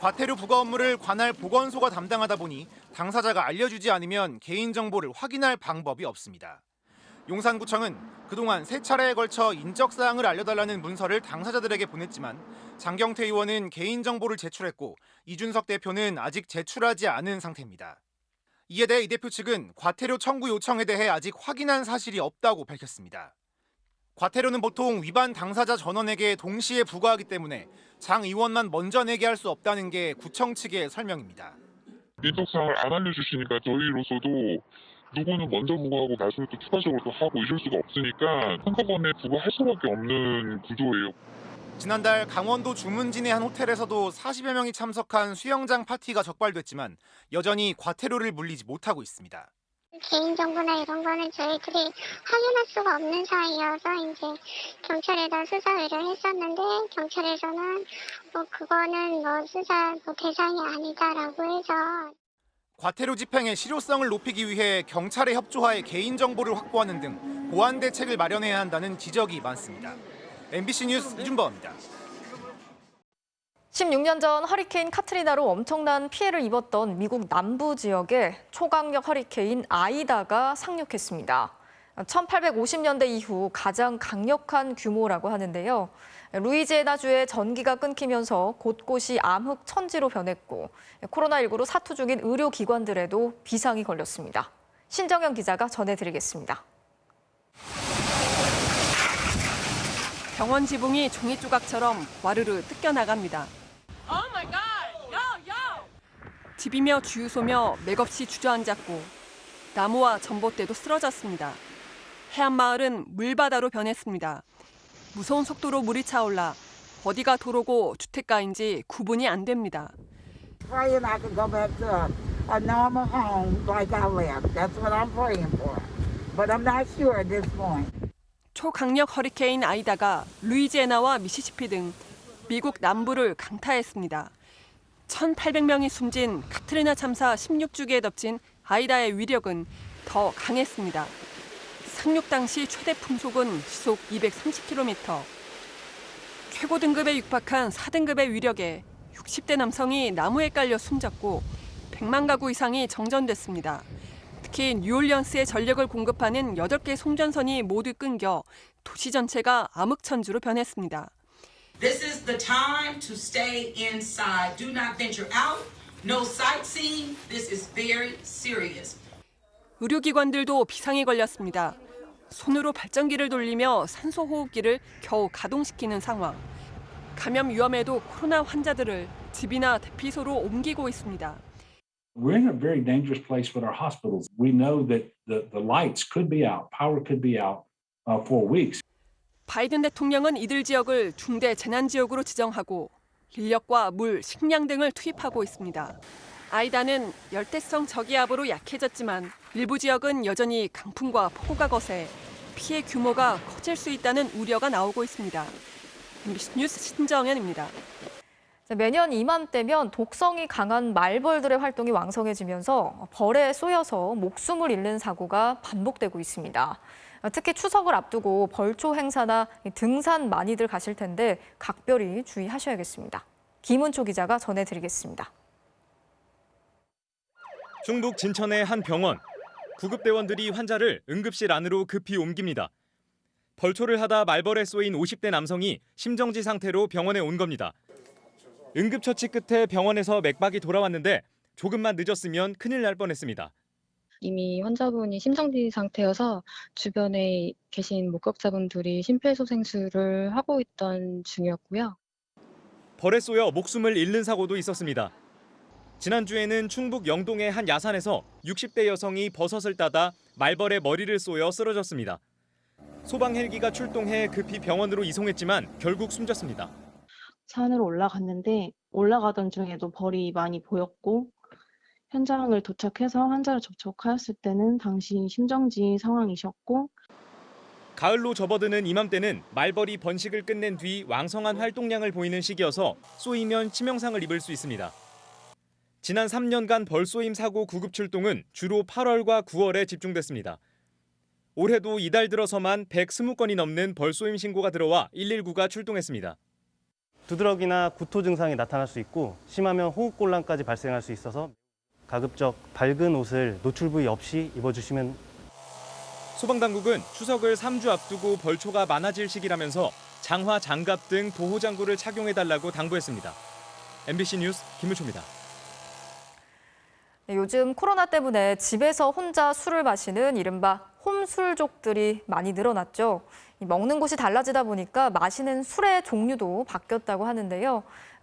과태료 부과 업무를 관할 보건소가 담당하다 보니 당사자가 알려주지 않으면 개인정보를 확인할 방법이 없습니다. 용산구청은 그동안 3차례에 걸쳐 인적사항을 알려달라는 문서를 당사자들에게 보냈지만 장경태 의원은 개인정보를 제출했고 이준석 대표는 아직 제출하지 않은 상태입니다. 이에 대해 이 대표 측은 과태료 청구 요청에 대해 아직 확인한 사실이 없다고 밝혔습니다. 과태료는 보통 위반 당사자 전원에게 동시에 부과하기 때문에 장 의원만 먼저 내게 할 수 없다는 게 구청 측의 설명입니다.
인적사항을 안 알려주시니까 저희로서도 누구는 먼저 부과하고 나중에 또 추가적으로 또 하고 이럴 수가 없으니까 한꺼번에 부과할 수밖에 없는 구조예요.
지난달 강원도 주문진의 한 호텔에서도 40여 명이 참석한 수영장 파티가 적발됐지만 여전히 과태료를 물리지 못하고 있습니다.
개인정보나 이런 거는 저희들이 확인할 수가 없는 사이여서 이제 경찰에다 수사 의뢰를 했었는데 경찰에서는 그거는 수사 대상이 아니다라고 해서
과태료 집행의 실효성을 높이기 위해 경찰의 협조하에 개인정보를 확보하는 등 보안 대책을 마련해야 한다는 지적이 많습니다. MBC 뉴스 이준범입니다.
16년 전 허리케인 카트리나로 엄청난 피해를 입었던 미국 남부 지역에 초강력 허리케인 아이다가 상륙했습니다. 1850년대 이후 가장 강력한 규모라고 하는데요. 루이지애나주의 전기가 끊기면서 곳곳이 암흑 천지로 변했고 코로나19로 사투 중인 의료기관들에도 비상이 걸렸습니다. 신정현 기자가 전해드리겠습니다.
병원 지붕이 종이 조각처럼 와르르 뜯겨나갑니다. 집이며 주유소며 맥없이 주저앉았고 나무와 전봇대도 쓰러졌습니다. 해안마을은 물바다로 변했습니다. 무서운 속도로 물이 차올라 어디가 도로고 주택가인지 구분이 안 됩니다.
Praying I can go back to a normal home like I left. That's what I'm praying for. But I'm not sure at this point.
초강력 허리케인 아이다가 루이지애나와 미시시피 등 미국 남부를 강타했습니다. 1,800명이 숨진 카트리나 참사 16주기에 덮친 아이다의 위력은 더 강했습니다. 상륙 당시 최대 풍속은 시속 230km. 최고 등급에 육박한 4등급의 위력에 60대 남성이 나무에 깔려 숨졌고 100만 가구 이상이 정전됐습니다. 특히 뉴올리언스에 전력을 공급하는 8개 송전선이 모두 끊겨 도시 전체가 암흑천주로 변했습니다.
This is the time to stay inside. Do not venture out. No sightseeing. This is very serious.
의료기관들도 비상이 걸렸습니다. 손으로 발전기를 돌리며 산소호흡기를 겨우 가동시키는 상황. 감염 위험에도 코로나 환자들을 집이나 대피소로 옮기고 있습니다.
We're in a very dangerous place with our hospitals. We know that the lights could be out, power could be out for weeks.
바이든 대통령은 이들 지역을 중대 재난 지역으로 지정하고 인력과 물, 식량 등을 투입하고 있습니다. 아이다는 열대성 저기압으로 약해졌지만 일부 지역은 여전히 강풍과 폭우가 거세 피해 규모가 커질 수 있다는 우려가 나오고 있습니다. MBC 뉴스 신정현입니다.
매년 이맘때면 독성이 강한 말벌들의 활동이 왕성해지면서 벌에 쏘여서 목숨을 잃는 사고가 반복되고 있습니다. 특히 추석을 앞두고 벌초 행사나 등산 많이들 가실 텐데 각별히 주의하셔야겠습니다. 김은초 기자가 전해드리겠습니다.
충북 진천의 한 병원. 구급대원들이 환자를 응급실 안으로 급히 옮깁니다. 벌초를 하다 말벌에 쏘인 50대 남성이 심정지 상태로 병원에 온 겁니다. 응급처치 끝에 병원에서 맥박이 돌아왔는데 조금만 늦었으면 큰일 날 뻔했습니다.
이미 환자분이 심정지 상태여서 주변에 계신 목격자분들이 심폐소생술을 하고 있던 중이었고요.
벌에 쏘여 목숨을 잃는 사고도 있었습니다. 지난주에는 충북 영동의 한 야산에서 60대 여성이 버섯을 따다 말벌의 머리를 쏘여 쓰러졌습니다. 소방 헬기가 출동해 급히 병원으로 이송했지만 결국 숨졌습니다.
산으로 올라갔는데 올라가던 중에도 벌이 많이 보였고 현장을 도착해서 환자를 접촉하였을 때는 당시 심정지 상황이셨고
가을로 접어드는 이맘때는 말벌이 번식을 끝낸 뒤 왕성한 활동량을 보이는 시기여서 쏘이면 치명상을 입을 수 있습니다. 지난 3년간 벌쏘임 사고 구급 출동은 주로 8월과 9월에 집중됐습니다. 올해도 이달 들어서만 120건이 넘는 벌쏘임 신고가 들어와 119가 출동했습니다.
두드러기나 구토 증상이 나타날 수 있고 심하면 호흡곤란까지 발생할 수 있어서 가급적 밝은 옷을 노출 부위 없이 입어주시면.
소방당국은 추석을 3주 앞두고 벌초가 많아질 시기라면서 장화, 장갑 등 보호장구를 착용해달라고 당부했습니다. MBC 뉴스 김우초입니다.
요즘 코로나 때문에 집에서 혼자 술을 마시는 이른바 홈술족들이 많이 늘어났죠. 먹는 곳이 달라지다 보니까 마시는 술의 종류도 바뀌었다고 하는데요.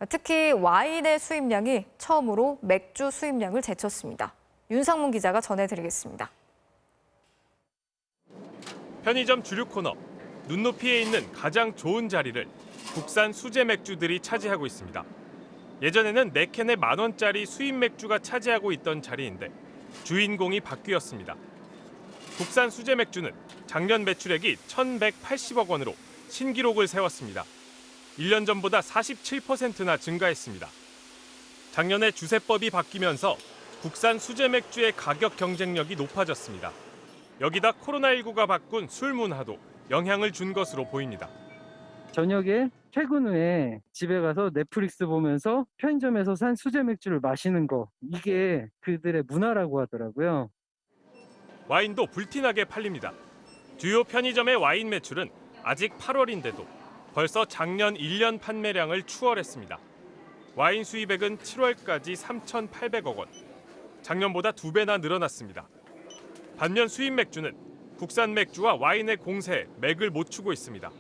특히 와인의 수입량이 처음으로 맥주 수입량을 제쳤습니다. 윤상문 기자가 전해드리겠습니다.
편의점 주류 코너, 눈높이에 있는 가장 좋은 자리를 국산 수제 맥주들이 차지하고 있습니다. 예전에는 4캔에 10,000원짜리 수입 맥주가 차지하고 있던 자리인데 주인공이 바뀌었습니다. 국산 수제 맥주는 작년 매출액이 1,180억 원으로 신기록을 세웠습니다. 1년 전보다 47%나 증가했습니다. 작년에 주세법이 바뀌면서 국산 수제 맥주의 가격 경쟁력이 높아졌습니다. 여기다 코로나19가 바꾼 술 문화도 영향을 준 것으로 보입니다.
저녁에 퇴근 후에 집에 가서 넷플릭스 보면서 편의점에서 산 수제 맥주를 마시는 거, 이게 그들의 문화라고 하더라고요.
와인도 불티나게 팔립니다. 주요 편의점의 와인 매출은 아직 8월인데도 벌써 작년 1년 판매량을 추월했습니다. 와인 수입액은 7월까지 3,800억 원, 작년보다 2배나 늘어났습니다. 반면 수입 맥주는 국산 맥주와 와인의 공세에 맥을 못 추고 있습니다.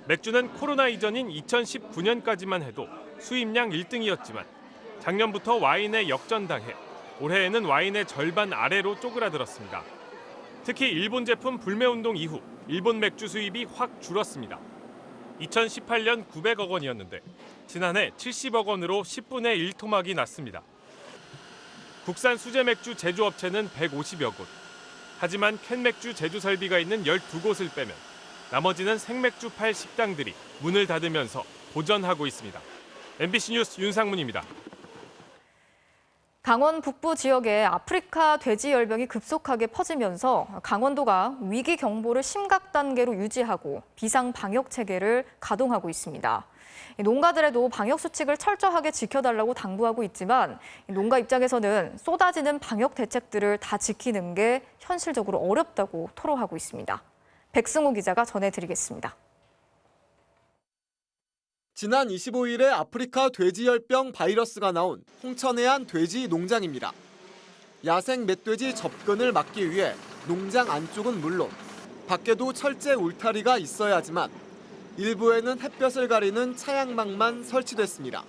맥주는 코로나 이전인 2019년까지만 해도 수입량 1등이었지만 작년부터 와인에 역전당해 올해에는 와인의 절반 아래로 쪼그라들었습니다. 특히 일본 제품 불매운동 이후 일본 맥주 수입이 확 줄었습니다. 2018년 900억 원이었는데 지난해 70억 원으로 10분의 1 토막이 났습니다. 국산 수제 맥주 제조업체는 150여 곳. 하지만 캔맥주 제조 설비가 있는 12곳을 빼면 나머지는 생맥주 팔 식당들이 문을 닫으면서 보전하고 있습니다. MBC 뉴스 윤상문입니다.
강원 북부 지역에 아프리카 돼지열병이 급속하게 퍼지면서 강원도가 위기 경보를 심각 단계로 유지하고 비상 방역 체계를 가동하고 있습니다. 농가들에도 방역 수칙을 철저하게 지켜달라고 당부하고 있지만 농가 입장에서는 쏟아지는 방역 대책들을 다 지키는 게 현실적으로 어렵다고 토로하고 있습니다. 백승호 기자가 전해드리겠습니다.
지난 25일에 아프리카 돼지열병 바이러스가 나온 홍천해안 돼지 농장입니다. 야생 멧돼지 접근을 막기 위해 농장 안쪽은 물론 밖에도 철제 울타리가 있어야 하지만 일부에는 햇볕을 가리는 차양막만 설치됐습니다.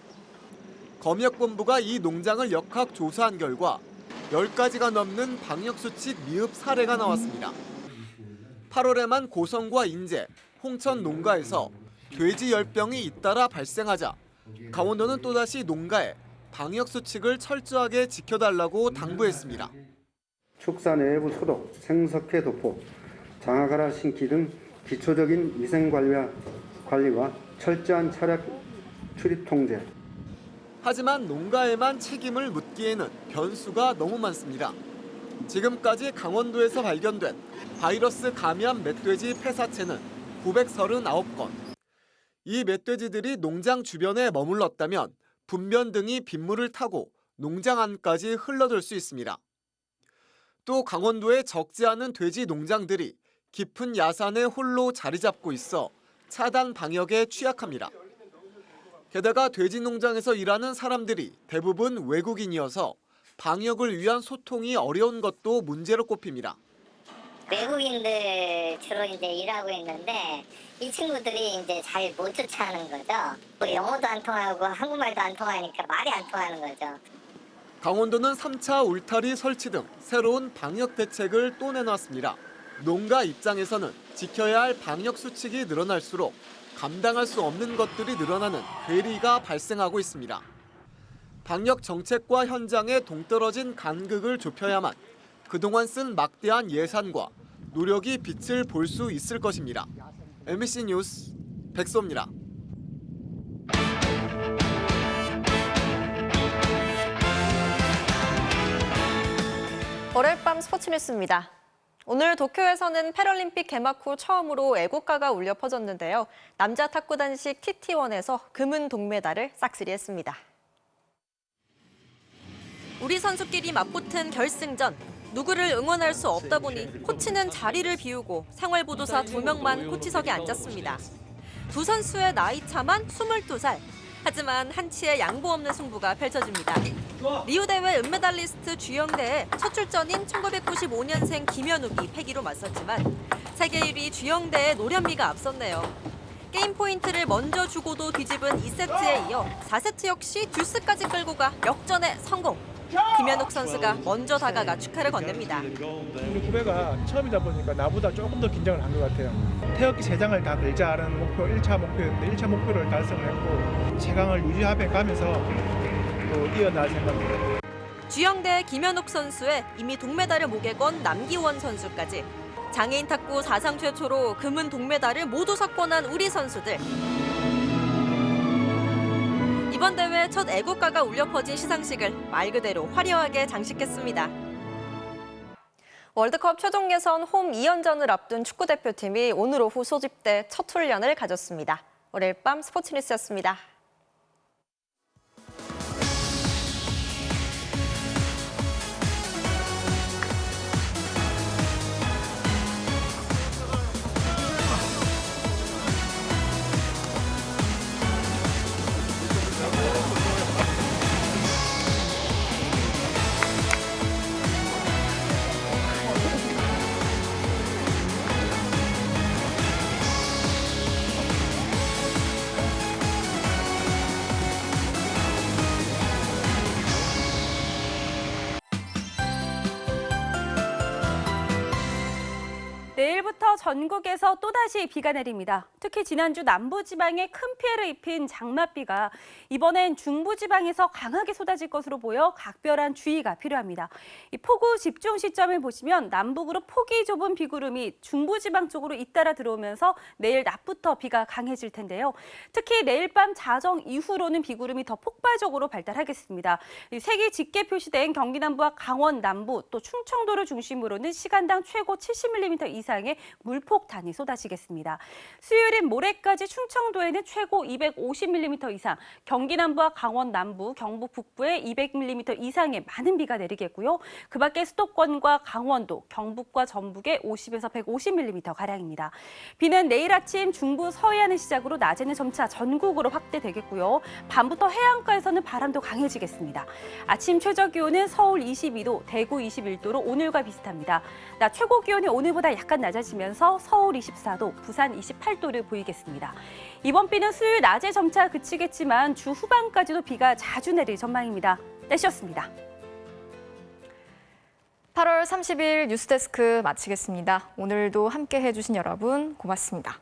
검역본부가 이 농장을 역학 조사한 결과 10가지가 넘는 방역수칙 미흡 사례가 나왔습니다. 8월에만 고성과 인제, 홍천 농가에서 돼지열병이 잇따라 발생하자 강원도는 또다시 농가에 방역수칙을 철저하게 지켜달라고 당부했습니다.
축사 내부 소독, 생석회 도포, 장아가라 신기 등 기초적인 위생관리와 철저한 차량 출입 통제.
하지만 농가에만 책임을 묻기에는 변수가 너무 많습니다. 지금까지 강원도에서 발견된 바이러스 감염 멧돼지 폐사체는 939건. 이 멧돼지들이 농장 주변에 머물렀다면 분변 등이 빗물을 타고 농장 안까지 흘러들 수 있습니다. 또 강원도에 적지 않은 돼지 농장들이 깊은 야산에 홀로 자리 잡고 있어 차단 방역에 취약합니다. 게다가 돼지 농장에서 일하는 사람들이 대부분 외국인이어서 방역을 위한 소통이 어려운 것도 문제로 꼽힙니다.
외국인들 주로 이제 일하고 있는데 이 친구들이 이제 잘 못 쫓아하는 거죠. 영어도 안 통하고 한국말도 안 통하니까 말이 안 통하는 거죠.
강원도는 3차 울타리 설치 등 새로운 방역 대책을 또 내놨습니다. 농가 입장에서는 지켜야 할 방역 수칙이 늘어날수록 감당할 수 없는 것들이 늘어나는 괴리가 발생하고 있습니다. 방역 정책과 현장의 동떨어진 간극을 좁혀야만 그동안 쓴 막대한 예산과 노력이 빛을 볼 수 있을 것입니다. MBC 뉴스 백소입니다.
월요일 밤 스포츠 뉴스입니다. 오늘 도쿄에서는 패럴림픽 개막 후 처음으로 애국가가 울려 퍼졌는데요. 남자 탁구 단식 TT1에서 금은 동메달을 싹쓸이했습니다. 우리 선수끼리 맞붙은 결승전. 누구를 응원할 수 없다 보니 코치는 자리를 비우고 생활보도사 2명만 코치석에 앉았습니다. 두 선수의 나이 차만 22살. 하지만 한치의 양보 없는 승부가 펼쳐집니다. 리우 대회 은메달리스트 주영대의 첫 출전인 1995년생 김현욱이 패기로 맞섰지만 세계 1위 주영대의 노련미가 앞섰네요. 게임 포인트를 먼저 주고도 뒤집은 2세트에 이어 4세트 역시 듀스까지 끌고 가 역전에 성공. 김현욱 선수가 먼저 다가가 축하를 건넵니다.
우리 후배가 처음이다 보니까 나보다 조금 더 긴장을 한 것 같아요. 태극기 3장을 다 걸자는 목표 1차 목표였는데 1차 목표를 달성을 했고 최강을 유지하며 가면서 또 이어날 생각입니다.
주영대 김현욱 선수의 이미 동메달을 목에 건 남기원 선수까지 장애인 탁구 사상 최초로 금은 동메달을 모두 석권한 우리 선수들. 이번 대회 첫 애국가가 울려 퍼진 시상식을 말 그대로 화려하게 장식했습니다. 월드컵 최종 예선 홈 2연전을 앞둔 축구대표팀이 오늘 오후 소집돼 첫 훈련을 가졌습니다. 월요일 밤 스포츠 뉴스였습니다.
내일부터 전국에서 또다시 비가 내립니다. 특히 지난주 남부지방에 큰 피해를 입힌 장맛비가 이번엔 중부지방에서 강하게 쏟아질 것으로 보여 각별한 주의가 필요합니다. 이 폭우 집중 시점을 보시면 남북으로 폭이 좁은 비구름이 중부지방 쪽으로 잇따라 들어오면서 내일 낮부터 비가 강해질 텐데요. 특히 내일 밤 자정 이후로는 비구름이 더 폭발적으로 발달하겠습니다. 색이 짙게 표시된 경기 남부와 강원 남부 또 충청도를 중심으로는 시간당 최고 70mm 이상의 물폭탄이 쏟아지겠습니다. 수요일인 모레까지 충청도에는 최고 250mm 이상, 경기 남부와 강원 남부, 경북 북부에 200mm 이상의 많은 비가 내리겠고요. 그 밖에 수도권과 강원도, 경북과 전북에 50에서 150mm 가량입니다. 비는 내일 아침 중부 서해안을 시작으로 낮에는 점차 전국으로 확대되겠고요. 밤부터 해안가에서는 바람도 강해지겠습니다. 아침 최저 기온은 서울 22도, 대구 21도로 오늘과 비슷합니다. 낮 최고 기온이 오늘보다 약간 낮아지면서 서울 24도, 부산 28도를 보이겠습니다. 이번 비는 수요일 낮에 점차 그치겠지만 주 후반까지도 비가 자주 내릴 전망입니다. 날씨였습니다.
8월 30일 뉴스데스크 마치겠습니다. 오늘도 함께 해주신 여러분 고맙습니다.